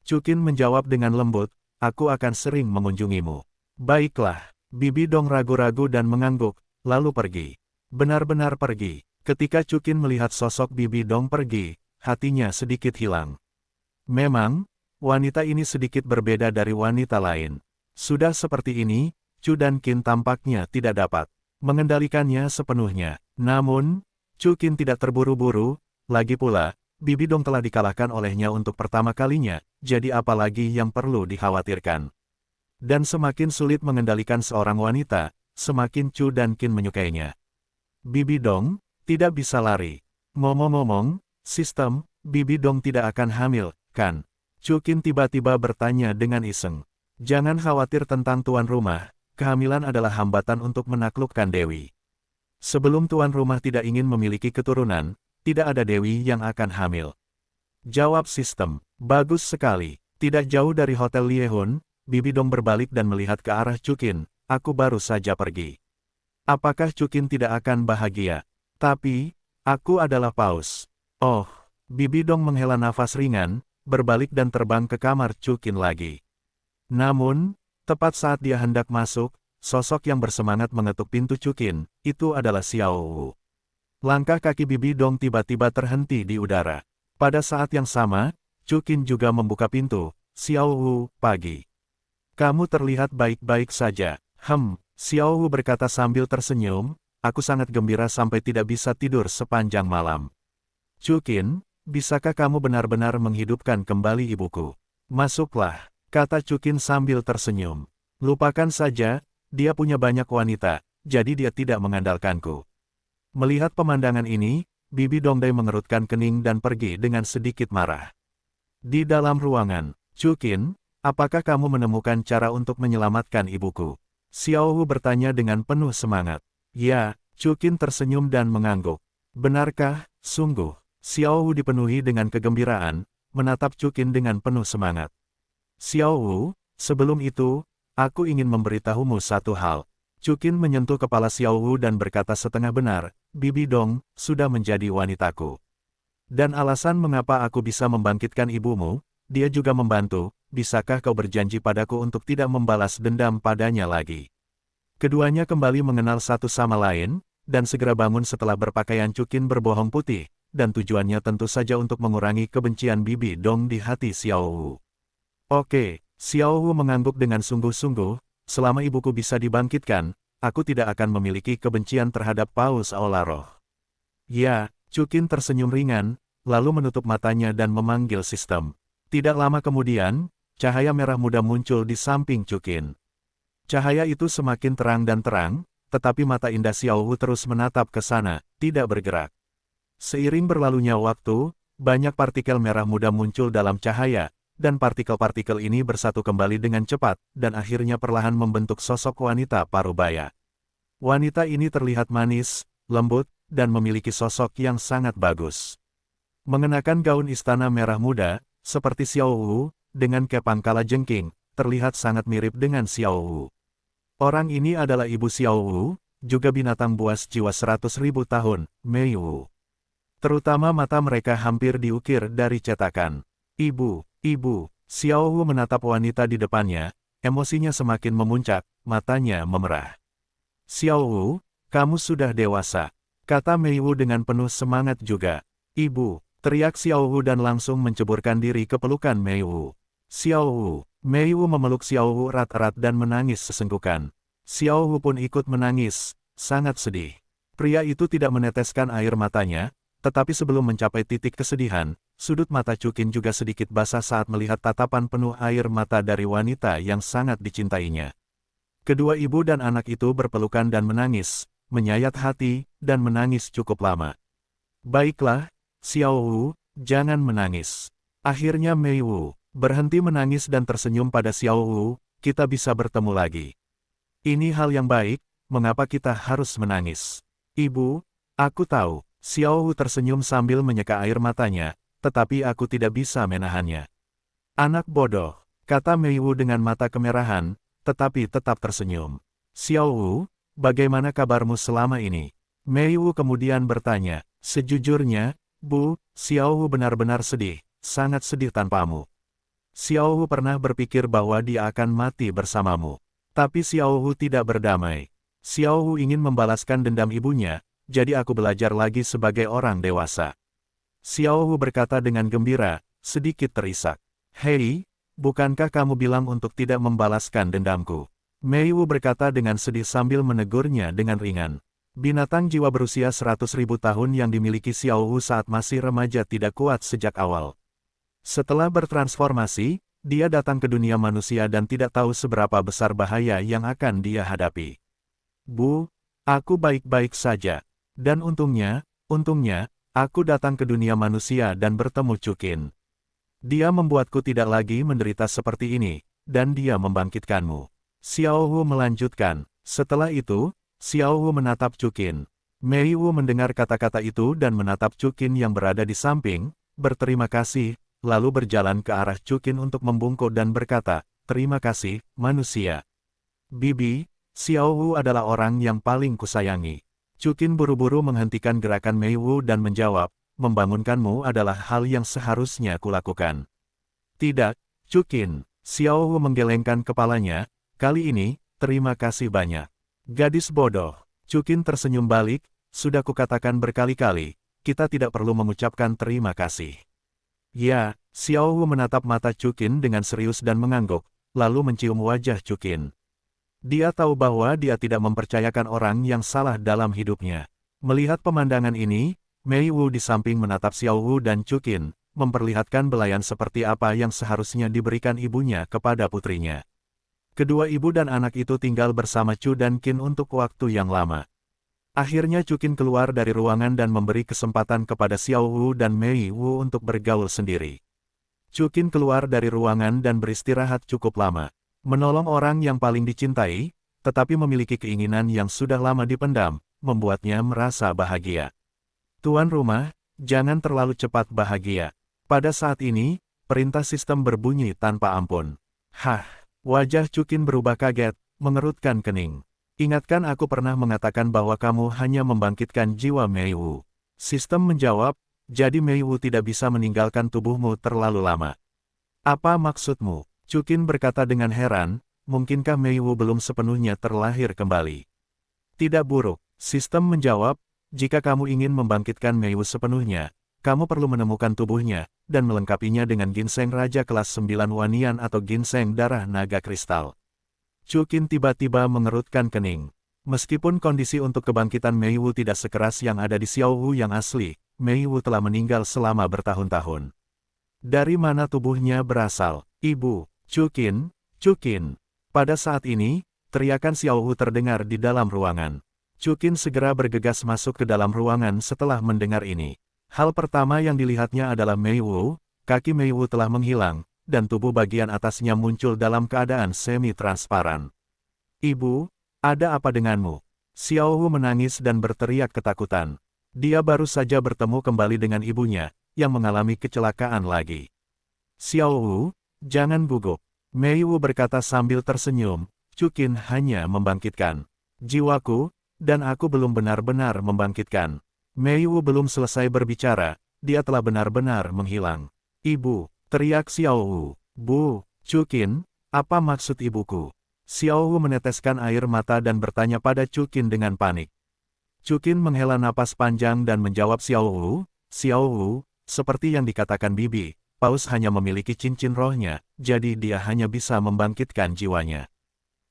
Chu Qin menjawab dengan lembut, aku akan sering mengunjungimu. Baiklah, Bibi Dong ragu-ragu dan mengangguk, lalu pergi. Benar-benar pergi. Ketika Chu Qin melihat sosok Bibi Dong pergi, hatinya sedikit hilang. Memang, wanita ini sedikit berbeda dari wanita lain. Sudah seperti ini, Chu dan Qin tampaknya tidak dapat mengendalikannya sepenuhnya. Namun, Chu Qin tidak terburu-buru, lagi pula, Bibi Dong telah dikalahkan olehnya untuk pertama kalinya, jadi apalagi yang perlu dikhawatirkan. Dan semakin sulit mengendalikan seorang wanita, semakin Chu dan Qin menyukainya. Bibi Dong, tidak bisa lari. Ngomong-ngomong, sistem, Bibi Dong tidak akan hamil, kan? Chu Qin tiba-tiba bertanya dengan iseng. Jangan khawatir tentang tuan rumah, kehamilan adalah hambatan untuk menaklukkan Dewi. Sebelum tuan rumah tidak ingin memiliki keturunan, tidak ada Dewi yang akan hamil. Jawab sistem. Bagus sekali. Tidak jauh dari Hotel Liehun, Bibi Dong berbalik dan melihat ke arah Chu Qin. Aku baru saja pergi. Apakah Chu Qin tidak akan bahagia? Tapi, aku adalah paus. Oh, Bibi Dong menghela nafas ringan, berbalik dan terbang ke kamar Chu Qin lagi. Namun, tepat saat dia hendak masuk, sosok yang bersemangat mengetuk pintu Chu Qin, itu adalah Xiao Wu. Langkah kaki Bibi Dong tiba-tiba terhenti di udara. Pada saat yang sama, Chu Qin juga membuka pintu. Xiao Wu, pagi. Kamu terlihat baik-baik saja. Xiao Wu berkata sambil tersenyum, aku sangat gembira sampai tidak bisa tidur sepanjang malam. Chu Qin, bisakah kamu benar-benar menghidupkan kembali ibuku? Masuklah, kata Chu Qin sambil tersenyum. Lupakan saja, dia punya banyak wanita, jadi dia tidak mengandalkanku. Melihat pemandangan ini, Bibi Dong Dai mengerutkan kening dan pergi dengan sedikit marah. Di dalam ruangan, Chu Qin, apakah kamu menemukan cara untuk menyelamatkan ibuku? Xiao Wu bertanya dengan penuh semangat. Ya, Chu Qin tersenyum dan mengangguk. Benarkah, sungguh? Xiao Wu dipenuhi dengan kegembiraan, menatap Chu Qin dengan penuh semangat. Xiao Wu, sebelum itu, aku ingin memberitahumu satu hal. Chu Qin menyentuh kepala Xiao Wu dan berkata setengah benar, Bibi Dong, sudah menjadi wanitaku. Dan alasan mengapa aku bisa membangkitkan ibumu, dia juga membantu, bisakah kau berjanji padaku untuk tidak membalas dendam padanya lagi? Keduanya kembali mengenal satu sama lain, dan segera bangun setelah berpakaian Chukin berbohong putih, dan tujuannya tentu saja untuk mengurangi kebencian Bibi Dong di hati Xiao Wu. Oke, Xiao Wu mengangguk dengan sungguh-sungguh, selama ibuku bisa dibangkitkan, aku tidak akan memiliki kebencian terhadap Paus Aularoh. Ya, Chukin tersenyum ringan, lalu menutup matanya dan memanggil sistem. Tidak lama kemudian, cahaya merah muda muncul di samping Chukin. Cahaya itu semakin terang dan terang, tetapi mata indah Xiao Wu terus menatap ke sana, tidak bergerak. Seiring berlalunya waktu, banyak partikel merah muda muncul dalam cahaya, dan partikel-partikel ini bersatu kembali dengan cepat, dan akhirnya perlahan membentuk sosok wanita parubaya. Wanita ini terlihat manis, lembut, dan memiliki sosok yang sangat bagus. Mengenakan gaun istana merah muda, seperti Xiao Wu, dengan kepang kalajengking, terlihat sangat mirip dengan Xiao Wu. Orang ini adalah ibu Xiao Wu, juga binatang buas jiwa 100.000 tahun, Mei Wu. Terutama mata mereka hampir diukir dari cetakan. Ibu, Xiao Wu menatap wanita di depannya, emosinya semakin memuncak, matanya memerah. Xiao Wu, kamu sudah dewasa, kata Mei Wu dengan penuh semangat juga. Ibu, teriak Xiao Wu dan langsung menceburkan diri ke pelukan Mei Wu. Xiao Wu, Mei Wu memeluk Xiao Wu erat-erat dan menangis sesenggukan. Xiao Wu pun ikut menangis, sangat sedih. Pria itu tidak meneteskan air matanya, tetapi sebelum mencapai titik kesedihan, sudut mata Chukin juga sedikit basah saat melihat tatapan penuh air mata dari wanita yang sangat dicintainya. Kedua ibu dan anak itu berpelukan dan menangis, menyayat hati, dan menangis cukup lama. Baiklah, Xiao Wu, jangan menangis. Akhirnya Mei Wu berhenti menangis dan tersenyum pada Xiao Wu, kita bisa bertemu lagi. Ini hal yang baik, mengapa kita harus menangis? Ibu, aku tahu. Xiao Wu tersenyum sambil menyeka air matanya, tetapi aku tidak bisa menahannya. Anak bodoh, kata Mei Wu dengan mata kemerahan, tetapi tetap tersenyum. Xiao Wu, bagaimana kabarmu selama ini? Mei Wu kemudian bertanya, sejujurnya, Bu, Xiao Wu benar-benar sedih, sangat sedih tanpamu. Xiao Wu pernah berpikir bahwa dia akan mati bersamamu. Tapi Xiao Wu tidak berdamai. Xiao Wu ingin membalaskan dendam ibunya, jadi aku belajar lagi sebagai orang dewasa. Xiao Wu berkata dengan gembira, sedikit terisak. Hei, bukankah kamu bilang untuk tidak membalaskan dendamku? Mei Wu berkata dengan sedih sambil menegurnya dengan ringan. Binatang jiwa berusia 100.000 tahun yang dimiliki Xiao Wu saat masih remaja tidak kuat sejak awal. Setelah bertransformasi, dia datang ke dunia manusia dan tidak tahu seberapa besar bahaya yang akan dia hadapi. Bu, aku baik-baik saja. Dan untungnya, aku datang ke dunia manusia dan bertemu Chukin. Dia membuatku tidak lagi menderita seperti ini, dan dia membangkitkanmu. Xiao Wu melanjutkan. Setelah itu, Xiao Wu menatap Chukin. Mei Wu mendengar kata-kata itu dan menatap Chukin yang berada di samping, berterima kasih, lalu berjalan ke arah Chukin untuk membungkuk dan berkata, terima kasih, manusia. Bibi, Xiao Wu adalah orang yang paling kusayangi. Chukin buru-buru menghentikan gerakan Mei Wu dan menjawab, membangunkanmu adalah hal yang seharusnya kulakukan. Tidak, Chukin. Xiao Wu menggelengkan kepalanya, kali ini, terima kasih banyak. Gadis bodoh. Chukin tersenyum balik, sudah kukatakan berkali-kali, kita tidak perlu mengucapkan terima kasih. Ya, Xiao Wu menatap mata Chukin dengan serius dan mengangguk, lalu mencium wajah Chukin. Dia tahu bahwa dia tidak mempercayakan orang yang salah dalam hidupnya. Melihat pemandangan ini, Mei Wu di samping menatap Xiao Wu dan Chukin, memperlihatkan belayan seperti apa yang seharusnya diberikan ibunya kepada putrinya. Kedua ibu dan anak itu tinggal bersama Chu dan Qin untuk waktu yang lama. Akhirnya Chukin keluar dari ruangan dan memberi kesempatan kepada Xiao Wu dan Mei Wu untuk bergaul sendiri. Chukin keluar dari ruangan dan beristirahat cukup lama. Menolong orang yang paling dicintai, tetapi memiliki keinginan yang sudah lama dipendam, membuatnya merasa bahagia. Tuan rumah, jangan terlalu cepat bahagia. Pada saat ini, perintah sistem berbunyi tanpa ampun. Hah, wajah Chukin berubah kaget, mengerutkan kening. Ingatkan aku pernah mengatakan bahwa kamu hanya membangkitkan jiwa Mei Wu. Sistem menjawab, jadi Mei Wu tidak bisa meninggalkan tubuhmu terlalu lama. Apa maksudmu? Chukin berkata dengan heran, mungkinkah Mei Wu belum sepenuhnya terlahir kembali? Tidak buruk, Sistem menjawab, jika kamu ingin membangkitkan Mei Wu sepenuhnya, kamu perlu menemukan tubuhnya, dan melengkapinya dengan ginseng raja kelas 9 wanian atau ginseng darah naga kristal. Chu Qin tiba-tiba mengerutkan kening. Meskipun kondisi untuk kebangkitan Mei Wu tidak sekeras yang ada di Xiao Wu yang asli, Mei Wu telah meninggal selama bertahun-tahun. Dari mana tubuhnya berasal? Ibu, Chu Qin, Chu Qin. Pada saat ini, teriakan Xiao Wu terdengar di dalam ruangan. Chu Qin segera bergegas masuk ke dalam ruangan setelah mendengar ini. Hal pertama yang dilihatnya adalah Mei Wu, kaki Mei Wu telah menghilang, dan tubuh bagian atasnya muncul dalam keadaan semi-transparan. Ibu, ada apa denganmu? Xiao Wu menangis dan berteriak ketakutan. Dia baru saja bertemu kembali dengan ibunya, yang mengalami kecelakaan lagi. Xiao Wu, jangan gugup. Mei Wu berkata sambil tersenyum, Chu Qin hanya membangkitkan jiwaku, dan aku belum benar-benar membangkitkan. Mei Wu belum selesai berbicara, dia telah benar-benar menghilang. Ibu, teriak Xiao Wu. Bu, Chu Qin, apa maksud ibuku? Xiao Wu meneteskan air mata dan bertanya pada Chu Qin dengan panik. Chu Qin menghela napas panjang dan menjawab Xiao Wu, seperti yang dikatakan Bibi, Paus hanya memiliki cincin rohnya, jadi dia hanya bisa membangkitkan jiwanya.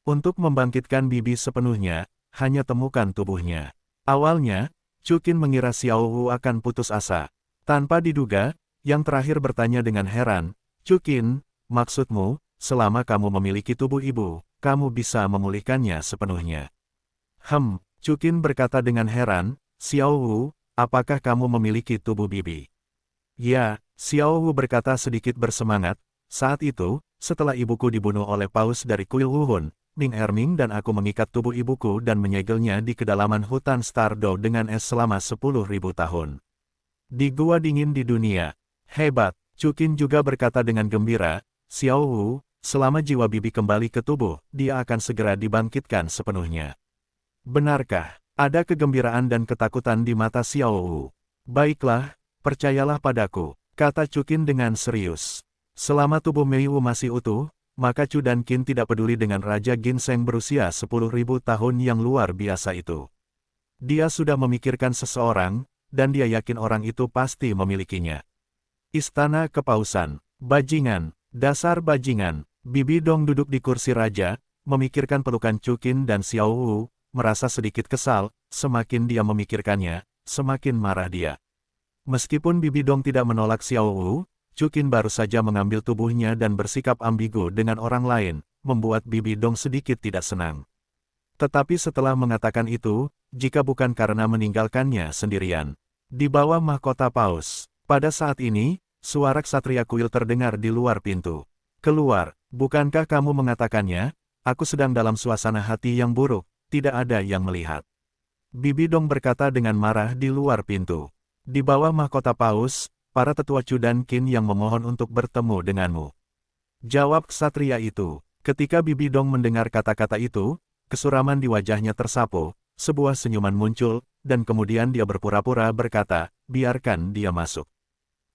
Untuk membangkitkan Bibi sepenuhnya, hanya temukan tubuhnya. Awalnya, Chu Qin mengira Xiao Wu akan putus asa. Tanpa diduga, yang terakhir bertanya dengan heran, Chu Qin, maksudmu, selama kamu memiliki tubuh ibu, kamu bisa memulihkannya sepenuhnya? Chu Qin berkata dengan heran, Xiao Wu, apakah kamu memiliki tubuh bibi? Ya, Xiao Wu berkata sedikit bersemangat, saat itu, setelah ibuku dibunuh oleh paus dari kuil Wuhun, Ming Erming dan aku mengikat tubuh ibuku dan menyegelnya di kedalaman hutan Stardo dengan es selama 10.000 tahun. Di gua dingin di dunia. Hebat, Chu Qin juga berkata dengan gembira, Xiao Wu, selama jiwa bibi kembali ke tubuh, dia akan segera dibangkitkan sepenuhnya. Benarkah? Ada kegembiraan dan ketakutan di mata Xiao Wu. Baiklah, percayalah padaku, kata Chu Qin dengan serius. Selama tubuh Mei Wu masih utuh, maka Chu dan Qin tidak peduli dengan Raja Ginseng berusia 10.000 tahun yang luar biasa itu. Dia sudah memikirkan seseorang, dan dia yakin orang itu pasti memilikinya. Istana Kepausan, bajingan, dasar bajingan. Bibi Dong duduk di kursi raja, memikirkan pelukan Chu Qin dan Xiao Wu, merasa sedikit kesal, semakin dia memikirkannya, semakin marah dia. Meskipun Bibi Dong tidak menolak Xiao Wu, Chu Qin baru saja mengambil tubuhnya dan bersikap ambigu dengan orang lain, membuat Bibi Dong sedikit tidak senang. Tetapi setelah mengatakan itu, jika bukan karena meninggalkannya sendirian, di bawah mahkota paus, pada saat ini, suara ksatria kuil terdengar di luar pintu. Keluar, bukankah kamu mengatakannya? Aku sedang dalam suasana hati yang buruk, tidak ada yang melihat. Bibi Dong berkata dengan marah di luar pintu. Di bawah mahkota paus, para tetua Chu dan Qin yang memohon untuk bertemu denganmu. Jawab ksatria itu. Ketika Bibi Dong mendengar kata-kata itu, kesuraman di wajahnya tersapu, sebuah senyuman muncul, dan kemudian dia berpura-pura berkata, biarkan dia masuk.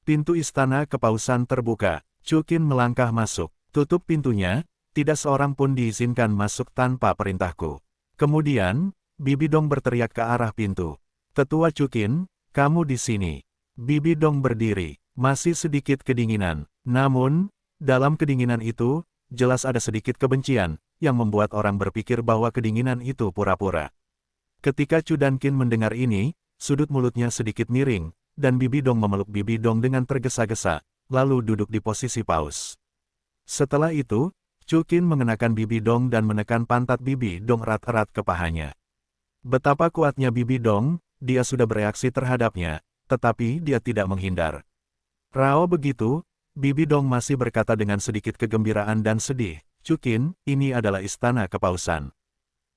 Pintu istana kepausan terbuka, Chu Qin melangkah masuk, tutup pintunya, tidak seorang pun diizinkan masuk tanpa perintahku. Kemudian, Bibi Dong berteriak ke arah pintu. Tetua Chu Qin, kamu di sini. Bibi Dong berdiri, masih sedikit kedinginan. Namun, dalam kedinginan itu, jelas ada sedikit kebencian, yang membuat orang berpikir bahwa kedinginan itu pura-pura. Ketika Chu dan Qin mendengar ini, sudut mulutnya sedikit miring, dan Bibi Dong memeluk Bibi Dong dengan tergesa-gesa, lalu duduk di posisi paus. Setelah itu, Chu Qin mengenakan Bibi Dong dan menekan pantat Bibi Dong erat-erat ke pahanya. Betapa kuatnya Bibi Dong, dia sudah bereaksi terhadapnya, tetapi dia tidak menghindar. Rao begitu, Bibi Dong masih berkata dengan sedikit kegembiraan dan sedih, Chu Qin, ini adalah istana kepausan.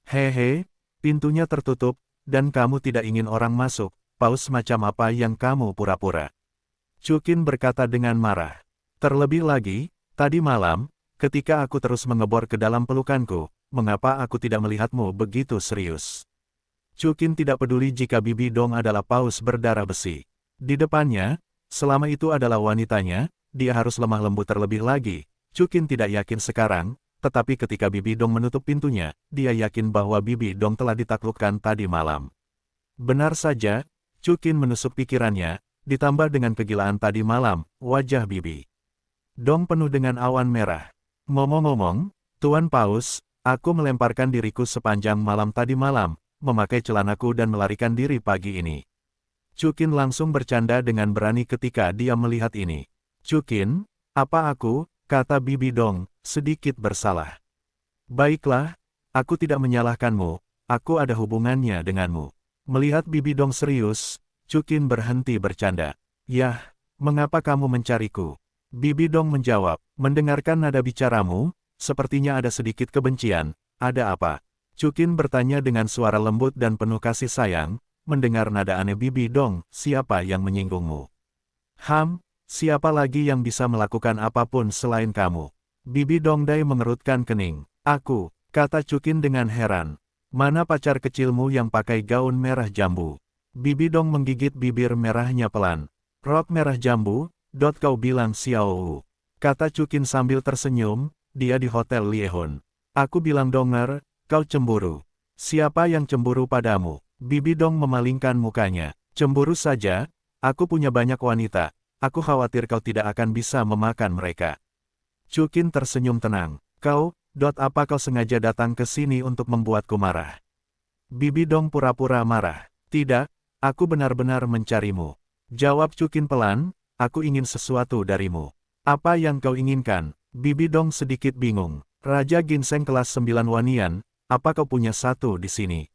Hehe, pintunya tertutup, dan kamu tidak ingin orang masuk, paus macam apa yang kamu pura-pura? Chu Qin berkata dengan marah. Terlebih lagi, tadi malam, ketika aku terus mengebor ke dalam pelukanku, mengapa aku tidak melihatmu begitu serius? Chu Qin tidak peduli jika Bibi Dong adalah paus berdarah besi. Di depannya, selama itu adalah wanitanya, dia harus lemah lembut terlebih lagi. Chu Qin tidak yakin sekarang, tetapi ketika Bibi Dong menutup pintunya, dia yakin bahwa Bibi Dong telah ditaklukkan tadi malam. Benar saja, Chukin menusuk pikirannya, ditambah dengan kegilaan tadi malam, wajah Bibi Dong penuh dengan awan merah. Ngomong-ngomong, Tuan Paus, aku melemparkan diriku sepanjang malam tadi malam, memakai celanaku dan melarikan diri pagi ini. Chukin langsung bercanda dengan berani ketika dia melihat ini. Chukin, apa aku, kata Bibi Dong, sedikit bersalah. Baiklah, aku tidak menyalahkanmu, aku ada hubungannya denganmu. Melihat Bibi Dong serius, Chukin berhenti bercanda. Yah, mengapa kamu mencariku? Bibi Dong menjawab, mendengarkan nada bicaramu, sepertinya ada sedikit kebencian, ada apa? Chukin bertanya dengan suara lembut dan penuh kasih sayang, mendengar nada aneh Bibi Dong, siapa yang menyinggungmu? Siapa lagi yang bisa melakukan apapun selain kamu? Bibi Dong Dai mengerutkan kening. Aku, kata Chukin dengan heran. Mana pacar kecilmu yang pakai gaun merah jambu? Bibi Dong menggigit bibir merahnya pelan. Rok merah jambu, kau bilang Xiao. Kata Chukin sambil tersenyum, dia di Hotel Liehun. Aku bilang Donger, kau cemburu. Siapa yang cemburu padamu? Bibi Dong memalingkan mukanya. Cemburu saja, aku punya banyak wanita. Aku khawatir kau tidak akan bisa memakan mereka. Chukin tersenyum tenang. Apa kau sengaja datang ke sini untuk membuatku marah? Bibi Dong pura-pura marah. Tidak, aku benar-benar mencarimu. Jawab Chukin pelan, aku ingin sesuatu darimu. Apa yang kau inginkan? Bibi Dong sedikit bingung. Raja ginseng kelas 9 wanian, apa kau punya satu di sini?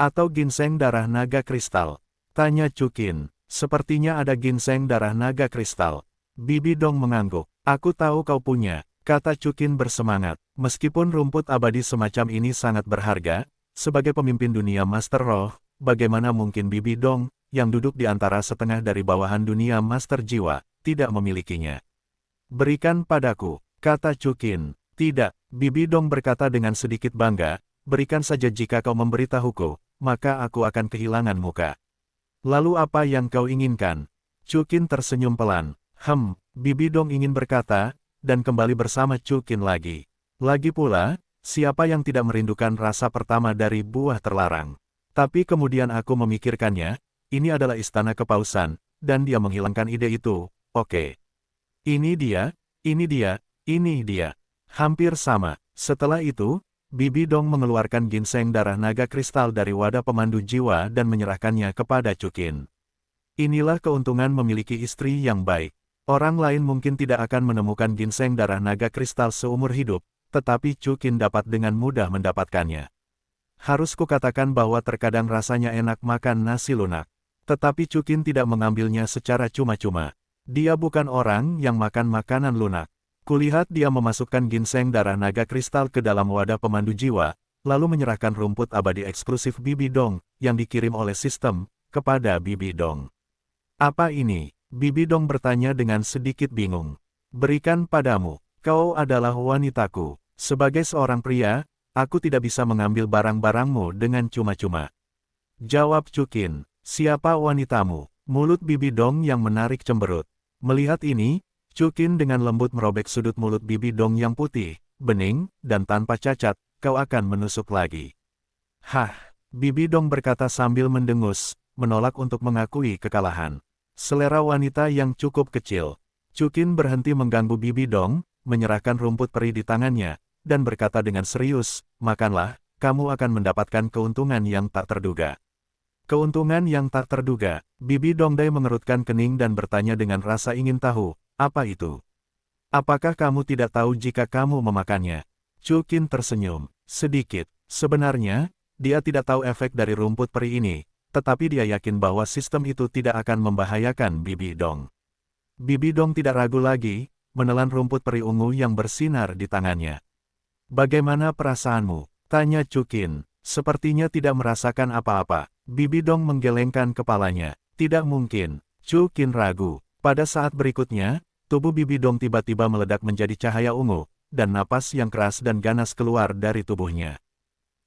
Atau ginseng darah naga kristal? Tanya Chukin. Sepertinya ada ginseng darah naga kristal. Bibi Dong mengangguk. Aku tahu kau punya, kata Chukin bersemangat. Meskipun rumput abadi semacam ini sangat berharga, sebagai pemimpin dunia Master Roh, bagaimana mungkin Bibi Dong, yang duduk di antara setengah dari bawahan dunia Master Jiwa, tidak memilikinya? Berikan padaku, kata Chukin. Tidak, Bibi Dong berkata dengan sedikit bangga, berikan saja jika kau memberitahuku, maka aku akan kehilangan muka. Lalu apa yang kau inginkan? Chukin tersenyum pelan. Bibi Dong ingin berkata, dan kembali bersama Chukin lagi. Lagi pula, siapa yang tidak merindukan rasa pertama dari buah terlarang? Tapi kemudian aku memikirkannya, ini adalah istana kepausan, dan dia menghilangkan ide itu, oke. Ini dia. Hampir sama. Setelah itu, Bibi Dong mengeluarkan ginseng darah naga kristal dari wadah pemandu jiwa dan menyerahkannya kepada Chukin. Inilah keuntungan memiliki istri yang baik. Orang lain mungkin tidak akan menemukan ginseng darah naga kristal seumur hidup, tetapi Chukin dapat dengan mudah mendapatkannya. Harus kukatakan bahwa terkadang rasanya enak makan nasi lunak. Tetapi Chukin tidak mengambilnya secara cuma-cuma. Dia bukan orang yang makan makanan lunak. Kulihat dia memasukkan ginseng darah naga kristal ke dalam wadah pemandu jiwa, lalu menyerahkan rumput abadi eksklusif Bibi Dong, yang dikirim oleh sistem, kepada Bibi Dong. Apa ini? Bibi Dong bertanya dengan sedikit bingung. Berikan padamu, kau adalah wanitaku. Sebagai seorang pria, aku tidak bisa mengambil barang-barangmu dengan cuma-cuma. Jawab Chukin, siapa wanitamu? Mulut Bibi Dong yang menarik cemberut. Melihat ini, Chukin dengan lembut merobek sudut mulut Bibi Dong yang putih, bening, dan tanpa cacat, kau akan menusuk lagi. Bibi Dong berkata sambil mendengus, menolak untuk mengakui kekalahan. Selera wanita yang cukup kecil. Chukin berhenti mengganggu Bibi Dong, menyerahkan rumput peri di tangannya, dan berkata dengan serius, makanlah, kamu akan mendapatkan keuntungan yang tak terduga. Keuntungan yang tak terduga. Bibi Dong Dai mengerutkan kening dan bertanya dengan rasa ingin tahu, apa itu? Apakah kamu tidak tahu jika kamu memakannya? Chukin tersenyum, sedikit. Sebenarnya, dia tidak tahu efek dari rumput peri ini, tetapi dia yakin bahwa sistem itu tidak akan membahayakan Bibi Dong. Bibi Dong tidak ragu lagi, menelan rumput peri ungu yang bersinar di tangannya. Bagaimana perasaanmu? Tanya Chukin. Sepertinya tidak merasakan apa-apa. Bibi Dong menggelengkan kepalanya. Tidak mungkin. Chukin ragu. Pada saat berikutnya, tubuh Bibi Dong tiba-tiba meledak menjadi cahaya ungu, dan napas yang keras dan ganas keluar dari tubuhnya.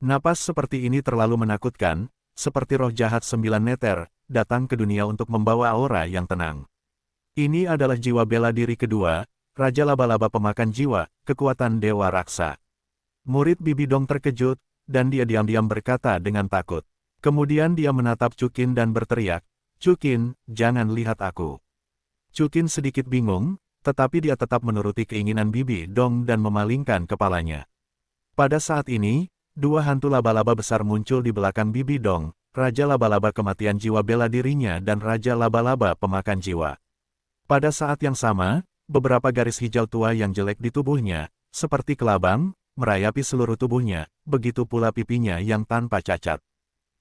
Napas seperti ini terlalu menakutkan, seperti roh jahat 9 meter, datang ke dunia untuk membawa aura yang tenang. Ini adalah jiwa bela diri kedua, Raja Laba-Laba Pemakan Jiwa, kekuatan Dewa Raksa. Murid Bibi Dong terkejut, dan dia diam-diam berkata dengan takut. Kemudian dia menatap Chukin dan berteriak, "Chukin, jangan lihat aku." Chukin sedikit bingung, tetapi dia tetap menuruti keinginan Bibi Dong dan memalingkan kepalanya. Pada saat ini, dua hantu laba-laba besar muncul di belakang Bibi Dong, Raja Laba-Laba Kematian Jiwa bela dirinya dan Raja Laba-Laba Pemakan Jiwa. Pada saat yang sama, beberapa garis hijau tua yang jelek di tubuhnya, seperti kelabang, merayapi seluruh tubuhnya, begitu pula pipinya yang tanpa cacat.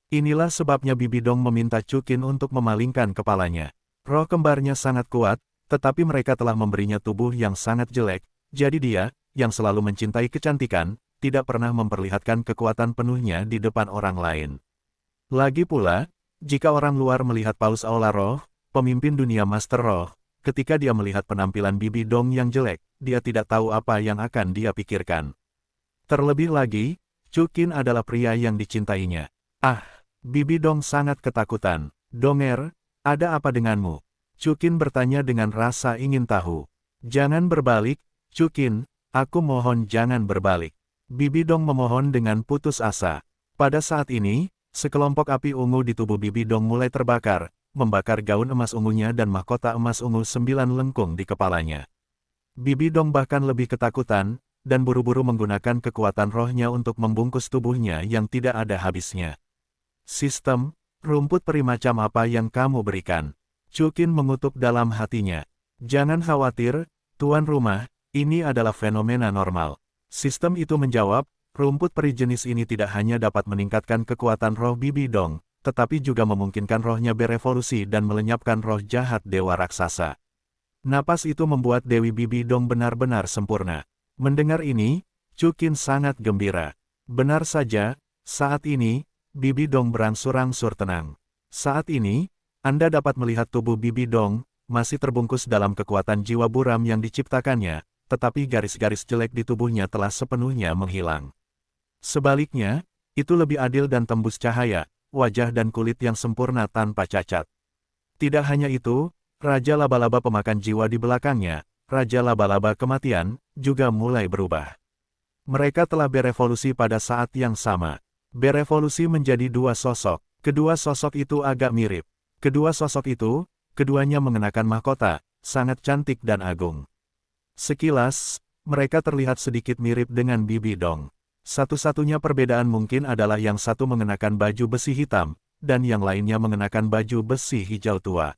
Inilah sebabnya Bibi Dong meminta Chukin untuk memalingkan kepalanya. Roh kembarnya sangat kuat, tetapi mereka telah memberinya tubuh yang sangat jelek, jadi dia, yang selalu mencintai kecantikan, tidak pernah memperlihatkan kekuatan penuhnya di depan orang lain. Lagi pula, jika orang luar melihat Paus Aula Roh, pemimpin dunia Master Roh, ketika dia melihat penampilan Bibi Dong yang jelek, dia tidak tahu apa yang akan dia pikirkan. Terlebih lagi, Chukin adalah pria yang dicintainya. Ah, Bibi Dong sangat ketakutan. "Donger, ada apa denganmu?" Chukin bertanya dengan rasa ingin tahu. "Jangan berbalik, Chukin, aku mohon jangan berbalik." Bibi Dong memohon dengan putus asa. Pada saat ini, sekelompok api ungu di tubuh Bibi Dong mulai terbakar, membakar gaun emas ungunya dan mahkota emas ungu 9 lengkung di kepalanya. Bibi Dong bahkan lebih ketakutan, dan buru-buru menggunakan kekuatan rohnya untuk membungkus tubuhnya yang tidak ada habisnya. "Sistem, rumput peri macam apa yang kamu berikan?" Chukin mengutuk dalam hatinya. "Jangan khawatir, tuan rumah, ini adalah fenomena normal." Sistem itu menjawab, "Rumput peri jenis ini tidak hanya dapat meningkatkan kekuatan roh Bibi Dong, tetapi juga memungkinkan rohnya berevolusi dan melenyapkan roh jahat dewa raksasa." Napas itu membuat Dewi Bibi Dong benar-benar sempurna. Mendengar ini, Chukin sangat gembira. Benar saja, saat ini, Bibi Dong berangsur-angsur tenang. Saat ini, Anda dapat melihat tubuh Bibi Dong, masih terbungkus dalam kekuatan jiwa buram yang diciptakannya, tetapi garis-garis jelek di tubuhnya telah sepenuhnya menghilang. Sebaliknya, itu lebih adil dan tembus cahaya, wajah dan kulit yang sempurna tanpa cacat. Tidak hanya itu, Raja Laba-Laba Pemakan Jiwa di belakangnya, Raja Laba-Laba Kematian, juga mulai berubah. Mereka telah berevolusi pada saat yang sama. Berevolusi menjadi dua sosok. Kedua sosok itu agak mirip. Kedua sosok itu, keduanya mengenakan mahkota, sangat cantik dan agung. Sekilas, mereka terlihat sedikit mirip dengan Bibi Dong. Satu-satunya perbedaan mungkin adalah yang satu mengenakan baju besi hitam, dan yang lainnya mengenakan baju besi hijau tua.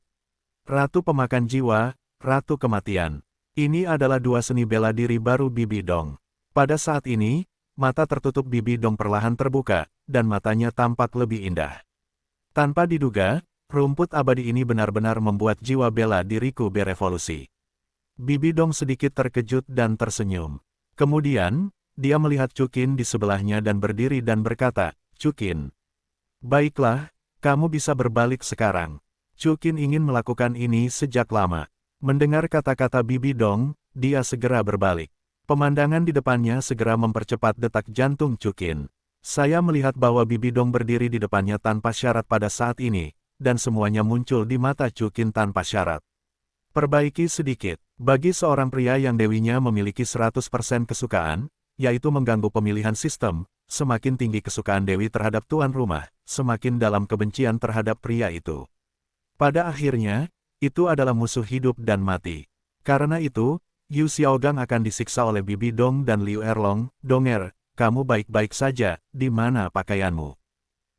Ratu Pemakan Jiwa, Ratu Kematian. Ini adalah dua seni bela diri baru Bibi Dong. Pada saat ini, mata tertutup Bibi Dong perlahan terbuka, dan matanya tampak lebih indah. Tanpa diduga, rumput abadi ini benar-benar membuat jiwa bela diriku berevolusi. Bibi Dong sedikit terkejut dan tersenyum. Kemudian, dia melihat Chukin di sebelahnya dan berdiri dan berkata, "Chukin, baiklah, kamu bisa berbalik sekarang." Chukin ingin melakukan ini sejak lama. Mendengar kata-kata Bibi Dong, dia segera berbalik. Pemandangan di depannya segera mempercepat detak jantung Chukin. Saya melihat bahwa Bibi Dong berdiri di depannya tanpa syarat pada saat ini, dan semuanya muncul di mata Chukin tanpa syarat. Perbaiki sedikit. Bagi seorang pria yang dewinya memiliki 100% kesukaan, yaitu mengganggu pemilihan sistem, semakin tinggi kesukaan Dewi terhadap tuan rumah, semakin dalam kebencian terhadap pria itu. Pada akhirnya, itu adalah musuh hidup dan mati. Karena itu, Yu Xiaogang akan disiksa oleh Bibi Dong dan Liu Erlong. "Donger, kamu baik-baik saja, di mana pakaianmu?"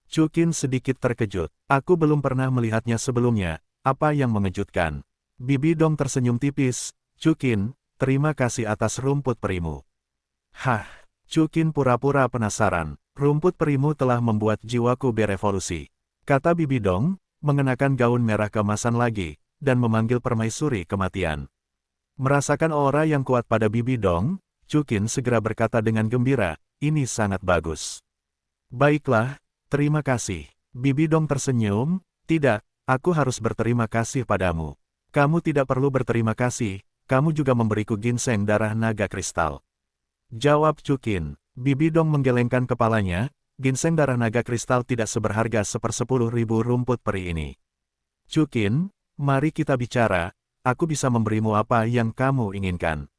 Chukin sedikit terkejut. "Aku belum pernah melihatnya sebelumnya, apa yang mengejutkan?" Bibi Dong tersenyum tipis. "Chukin, terima kasih atas rumput perimu." "Hah?" Chukin pura-pura penasaran. "Rumput perimu telah membuat jiwaku berevolusi," kata Bibi Dong, mengenakan gaun merah keemasan lagi, dan memanggil permaisuri kematian. Merasakan aura yang kuat pada Bibi Dong, Chukin segera berkata dengan gembira, "Ini sangat bagus." "Baiklah, terima kasih." Bibi Dong tersenyum, "Tidak, aku harus berterima kasih padamu." "Kamu tidak perlu berterima kasih, kamu juga memberiku ginseng darah naga kristal," jawab Chukin. Bibi Dong menggelengkan kepalanya, ginseng darah naga kristal tidak seberharga 10.000 rumput peri ini. "Chukin, mari kita bicara, aku bisa memberimu apa yang kamu inginkan.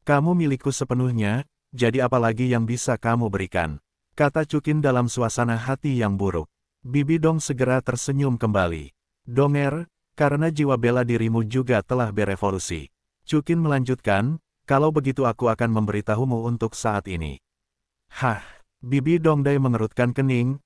Kamu milikku sepenuhnya, jadi apalagi yang bisa kamu berikan?" kata Chukin dalam suasana hati yang buruk. Bibi Dong segera tersenyum kembali. Donger, karena jiwa bela dirimu juga telah berevolusi. Chukin melanjutkan, kalau begitu aku akan memberitahumu untuk saat ini. Hah, Bibi Dongdae mengerutkan kening,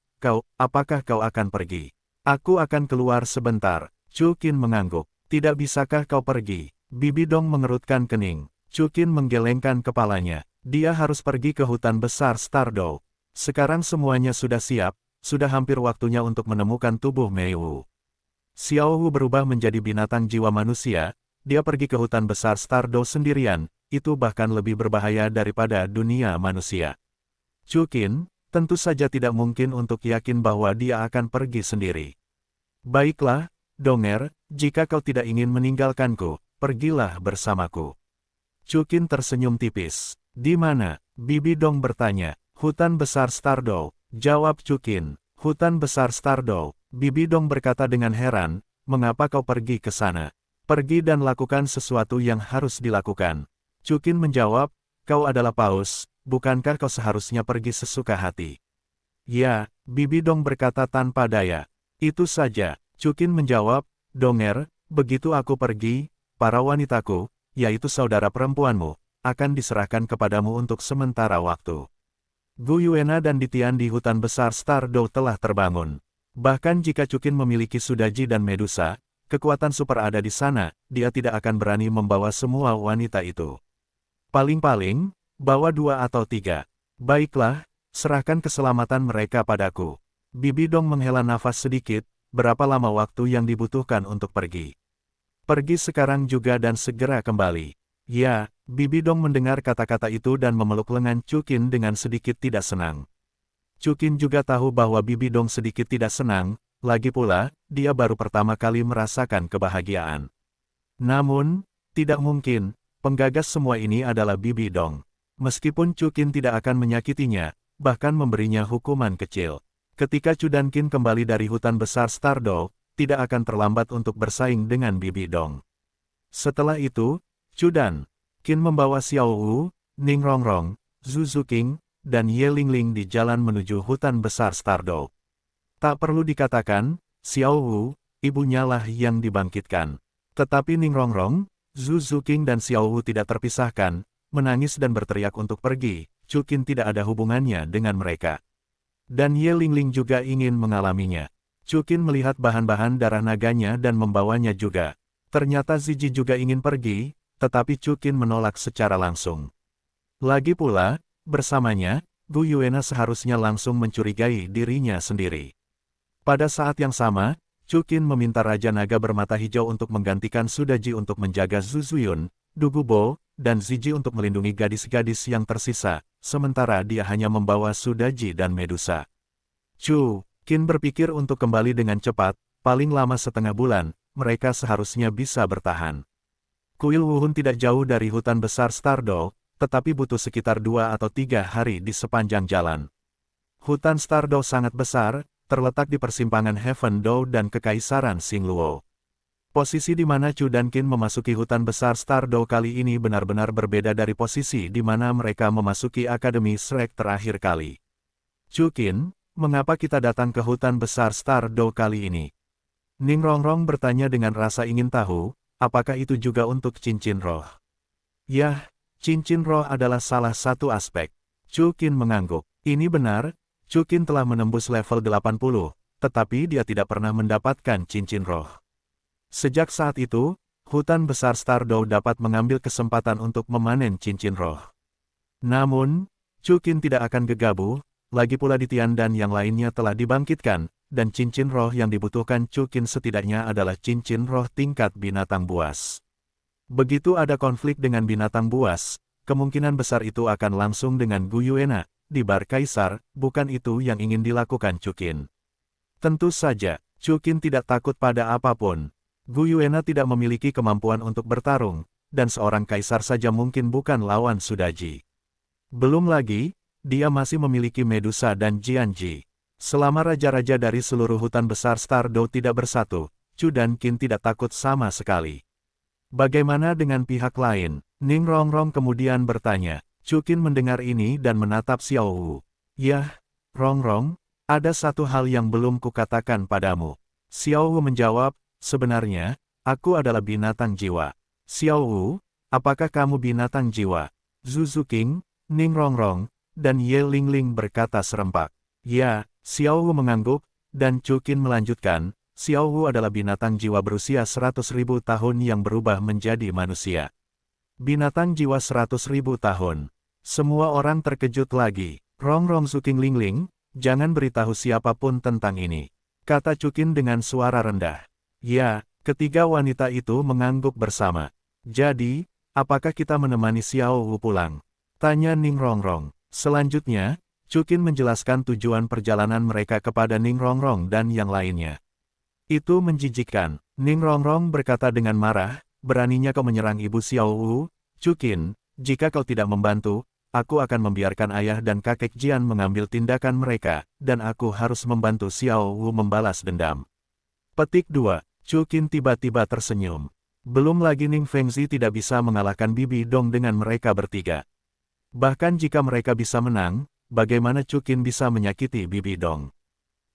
apakah kau akan pergi? Aku akan keluar sebentar. Chukin mengangguk. Tidak bisakah kau pergi? Bibi Dong mengerutkan kening. Chukin menggelengkan kepalanya. Dia harus pergi ke hutan besar Stardow. Sekarang semuanya sudah siap, sudah hampir waktunya untuk menemukan tubuh Mei Wu. Xiao Wu berubah menjadi binatang jiwa manusia, dia pergi ke hutan besar Stardow sendirian, itu bahkan lebih berbahaya daripada dunia manusia. Chukin, tentu saja tidak mungkin untuk yakin bahwa dia akan pergi sendiri. Baiklah, Donger, jika kau tidak ingin meninggalkanku, pergilah bersamaku. Chukin tersenyum tipis. Di mana? Bibi Dong bertanya. Hutan besar Stardow, jawab Chukin. Hutan besar Stardow. Bibi Dong berkata dengan heran, mengapa kau pergi ke sana? Pergi dan lakukan sesuatu yang harus dilakukan. Chukin menjawab, kau adalah paus, bukankah kau seharusnya pergi sesuka hati? Ya, Bibi Dong berkata tanpa daya. Itu saja. Chukin menjawab, Donger, begitu aku pergi, para wanitaku, yaitu saudara perempuanmu, akan diserahkan kepadamu untuk sementara waktu. Gu Yuena dan Ditian di hutan besar Stardow telah terbangun. Bahkan jika Chukin memiliki Sudaji dan Medusa, kekuatan super ada di sana, dia tidak akan berani membawa semua wanita itu. Paling-paling, bawa 2 atau 3. Baiklah, serahkan keselamatan mereka padaku. Bibi Dong menghela nafas sedikit, berapa lama waktu yang dibutuhkan untuk pergi? Pergi sekarang juga dan segera kembali. Ya, Bibi Dong mendengar kata-kata itu dan memeluk lengan Chukin dengan sedikit tidak senang. Chukin juga tahu bahwa Bibi Dong sedikit tidak senang, lagi pula, dia baru pertama kali merasakan kebahagiaan. Namun, tidak mungkin, penggagas semua ini adalah Bibi Dong. Meskipun Chukin tidak akan menyakitinya, bahkan memberinya hukuman kecil. Ketika Chudankin kembali dari hutan besar Stardow, tidak akan terlambat untuk bersaing dengan Bibi Dong. Setelah itu, Chudankin membawa Xiao Wu, Ning Rongrong, Zhu Zuqing, dan Ye Lingling di jalan menuju hutan besar Stardow. Tak perlu dikatakan, Xiao Wu, ibunya lah yang dibangkitkan. Tetapi Ning Rongrong, Zhu Zuqing dan Xiao Wu tidak terpisahkan, menangis dan berteriak untuk pergi. Chukin tidak ada hubungannya dengan mereka. Dan Ye Lingling juga ingin mengalaminya. Chukin melihat bahan-bahan darah naganya dan membawanya juga. Ternyata Ziji juga ingin pergi, tetapi Chukin menolak secara langsung. Lagi pula, bersamanya, Gu Yuena seharusnya langsung mencurigai dirinya sendiri. Pada saat yang sama, Chukin meminta Raja Naga bermata hijau untuk menggantikan Sudaji untuk menjaga Zhu Zuyun, Dugubo, dan Ziji untuk melindungi gadis-gadis yang tersisa, sementara dia hanya membawa Sudaji dan Medusa. Chukin berpikir untuk kembali dengan cepat, paling lama setengah bulan, mereka seharusnya bisa bertahan. Kuil Wuhun tidak jauh dari hutan besar Stardow, tetapi butuh sekitar 2 atau 3 hari di sepanjang jalan. Hutan Stardow sangat besar, terletak di persimpangan Heaven Dow dan Kekaisaran Xingluo. Posisi di mana Chudankin memasuki hutan besar Stardow kali ini benar-benar berbeda dari posisi di mana mereka memasuki Akademi Shrek terakhir kali. Chukin, mengapa kita datang ke hutan besar Stardow kali ini? Ning Rongrong bertanya dengan rasa ingin tahu, apakah itu juga untuk cincin roh? Yah, cincin roh adalah salah satu aspek. Chukin mengangguk. Ini benar, Chukin telah menembus level 80, tetapi dia tidak pernah mendapatkan cincin roh. Sejak saat itu, hutan besar Stardow dapat mengambil kesempatan untuk memanen cincin roh. Namun, Chukin tidak akan gegabah, lagi pula Ditian dan yang lainnya telah dibangkitkan, dan cincin roh yang dibutuhkan Chukin setidaknya adalah cincin roh tingkat binatang buas. Begitu ada konflik dengan binatang buas, kemungkinan besar itu akan langsung dengan Gu Yuena, di Bar Kaisar, bukan itu yang ingin dilakukan Chukin. Tentu saja, Chukin tidak takut pada apapun. Gu Yuena tidak memiliki kemampuan untuk bertarung, dan seorang kaisar saja mungkin bukan lawan Sudaji. Belum lagi, dia masih memiliki Medusa dan Jianji. Selama raja-raja dari seluruh hutan besar Stardow tidak bersatu, Chudankin tidak takut sama sekali. Bagaimana dengan pihak lain? Ning Rongrong kemudian bertanya. Chukin mendengar ini dan menatap Xiao Wu. Yah, Rongrong, Ada satu hal yang belum kukatakan padamu. Xiao Wu menjawab, sebenarnya, aku adalah binatang jiwa. Xiao Wu, apakah kamu binatang jiwa? Zhu Zuqing, Ning Rongrong, dan Ye Lingling berkata serempak. Ya, Xiao Wu mengangguk, dan Chu Qin melanjutkan, Xiao Wu adalah binatang jiwa berusia 100.000 tahun yang berubah menjadi manusia. Binatang jiwa 100.000 tahun. Semua orang terkejut lagi. Rongrong Zuqing Lingling, jangan beritahu siapapun tentang ini, kata Chu Qin dengan suara rendah. Ya, ketiga wanita itu mengangguk bersama. Jadi, apakah kita menemani Xiao Wu pulang? Tanya Ning Rongrong. Selanjutnya, Chu Qin menjelaskan tujuan perjalanan mereka kepada Ning Rongrong dan yang lainnya. Itu menjijikkan. Ning Rongrong berkata dengan marah, beraninya kau menyerang ibu Xiao Wu? Chu Qin, jika kau tidak membantu, aku akan membiarkan ayah dan kakek Jian mengambil tindakan mereka, dan aku harus membantu Xiao Wu membalas dendam. Petik 2. Chu Qin tiba-tiba tersenyum. Belum lagi Ning Fengzi tidak bisa mengalahkan Bibi Dong dengan mereka bertiga. Bahkan jika mereka bisa menang, bagaimana Chu Qin bisa menyakiti Bibi Dong?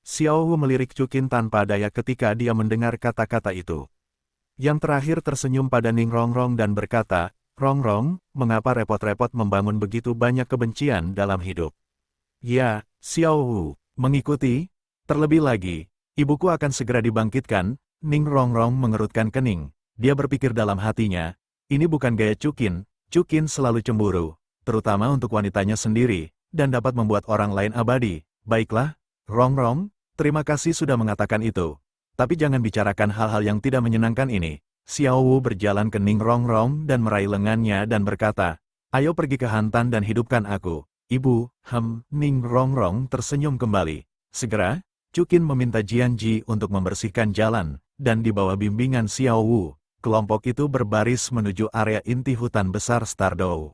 Xiao Wu melirik Chu Qin tanpa daya ketika dia mendengar kata-kata itu. Yang terakhir tersenyum pada Ning Rongrong dan berkata, Rongrong, mengapa repot-repot membangun begitu banyak kebencian dalam hidup? Ya, Xiao Wu, mengikuti. Terlebih lagi, ibuku akan segera dibangkitkan. Ning Rongrong mengerutkan kening. Dia berpikir dalam hatinya, ini bukan gaya Chu Qin. Chu Qin selalu cemburu, terutama untuk wanitanya sendiri, dan dapat membuat orang lain abadi. Baiklah, Rongrong, terima kasih sudah mengatakan itu. Tapi jangan bicarakan hal-hal yang tidak menyenangkan ini. Xiao Wu berjalan ke Ning Rongrong dan meraih lengannya dan berkata, ayo pergi ke Hantan dan hidupkan aku. Ibu, Ning Rongrong tersenyum kembali. Segera, Chu Qin meminta Jian Ji untuk membersihkan jalan, dan di bawah bimbingan Xiao Wu, kelompok itu berbaris menuju area inti hutan besar Stardow.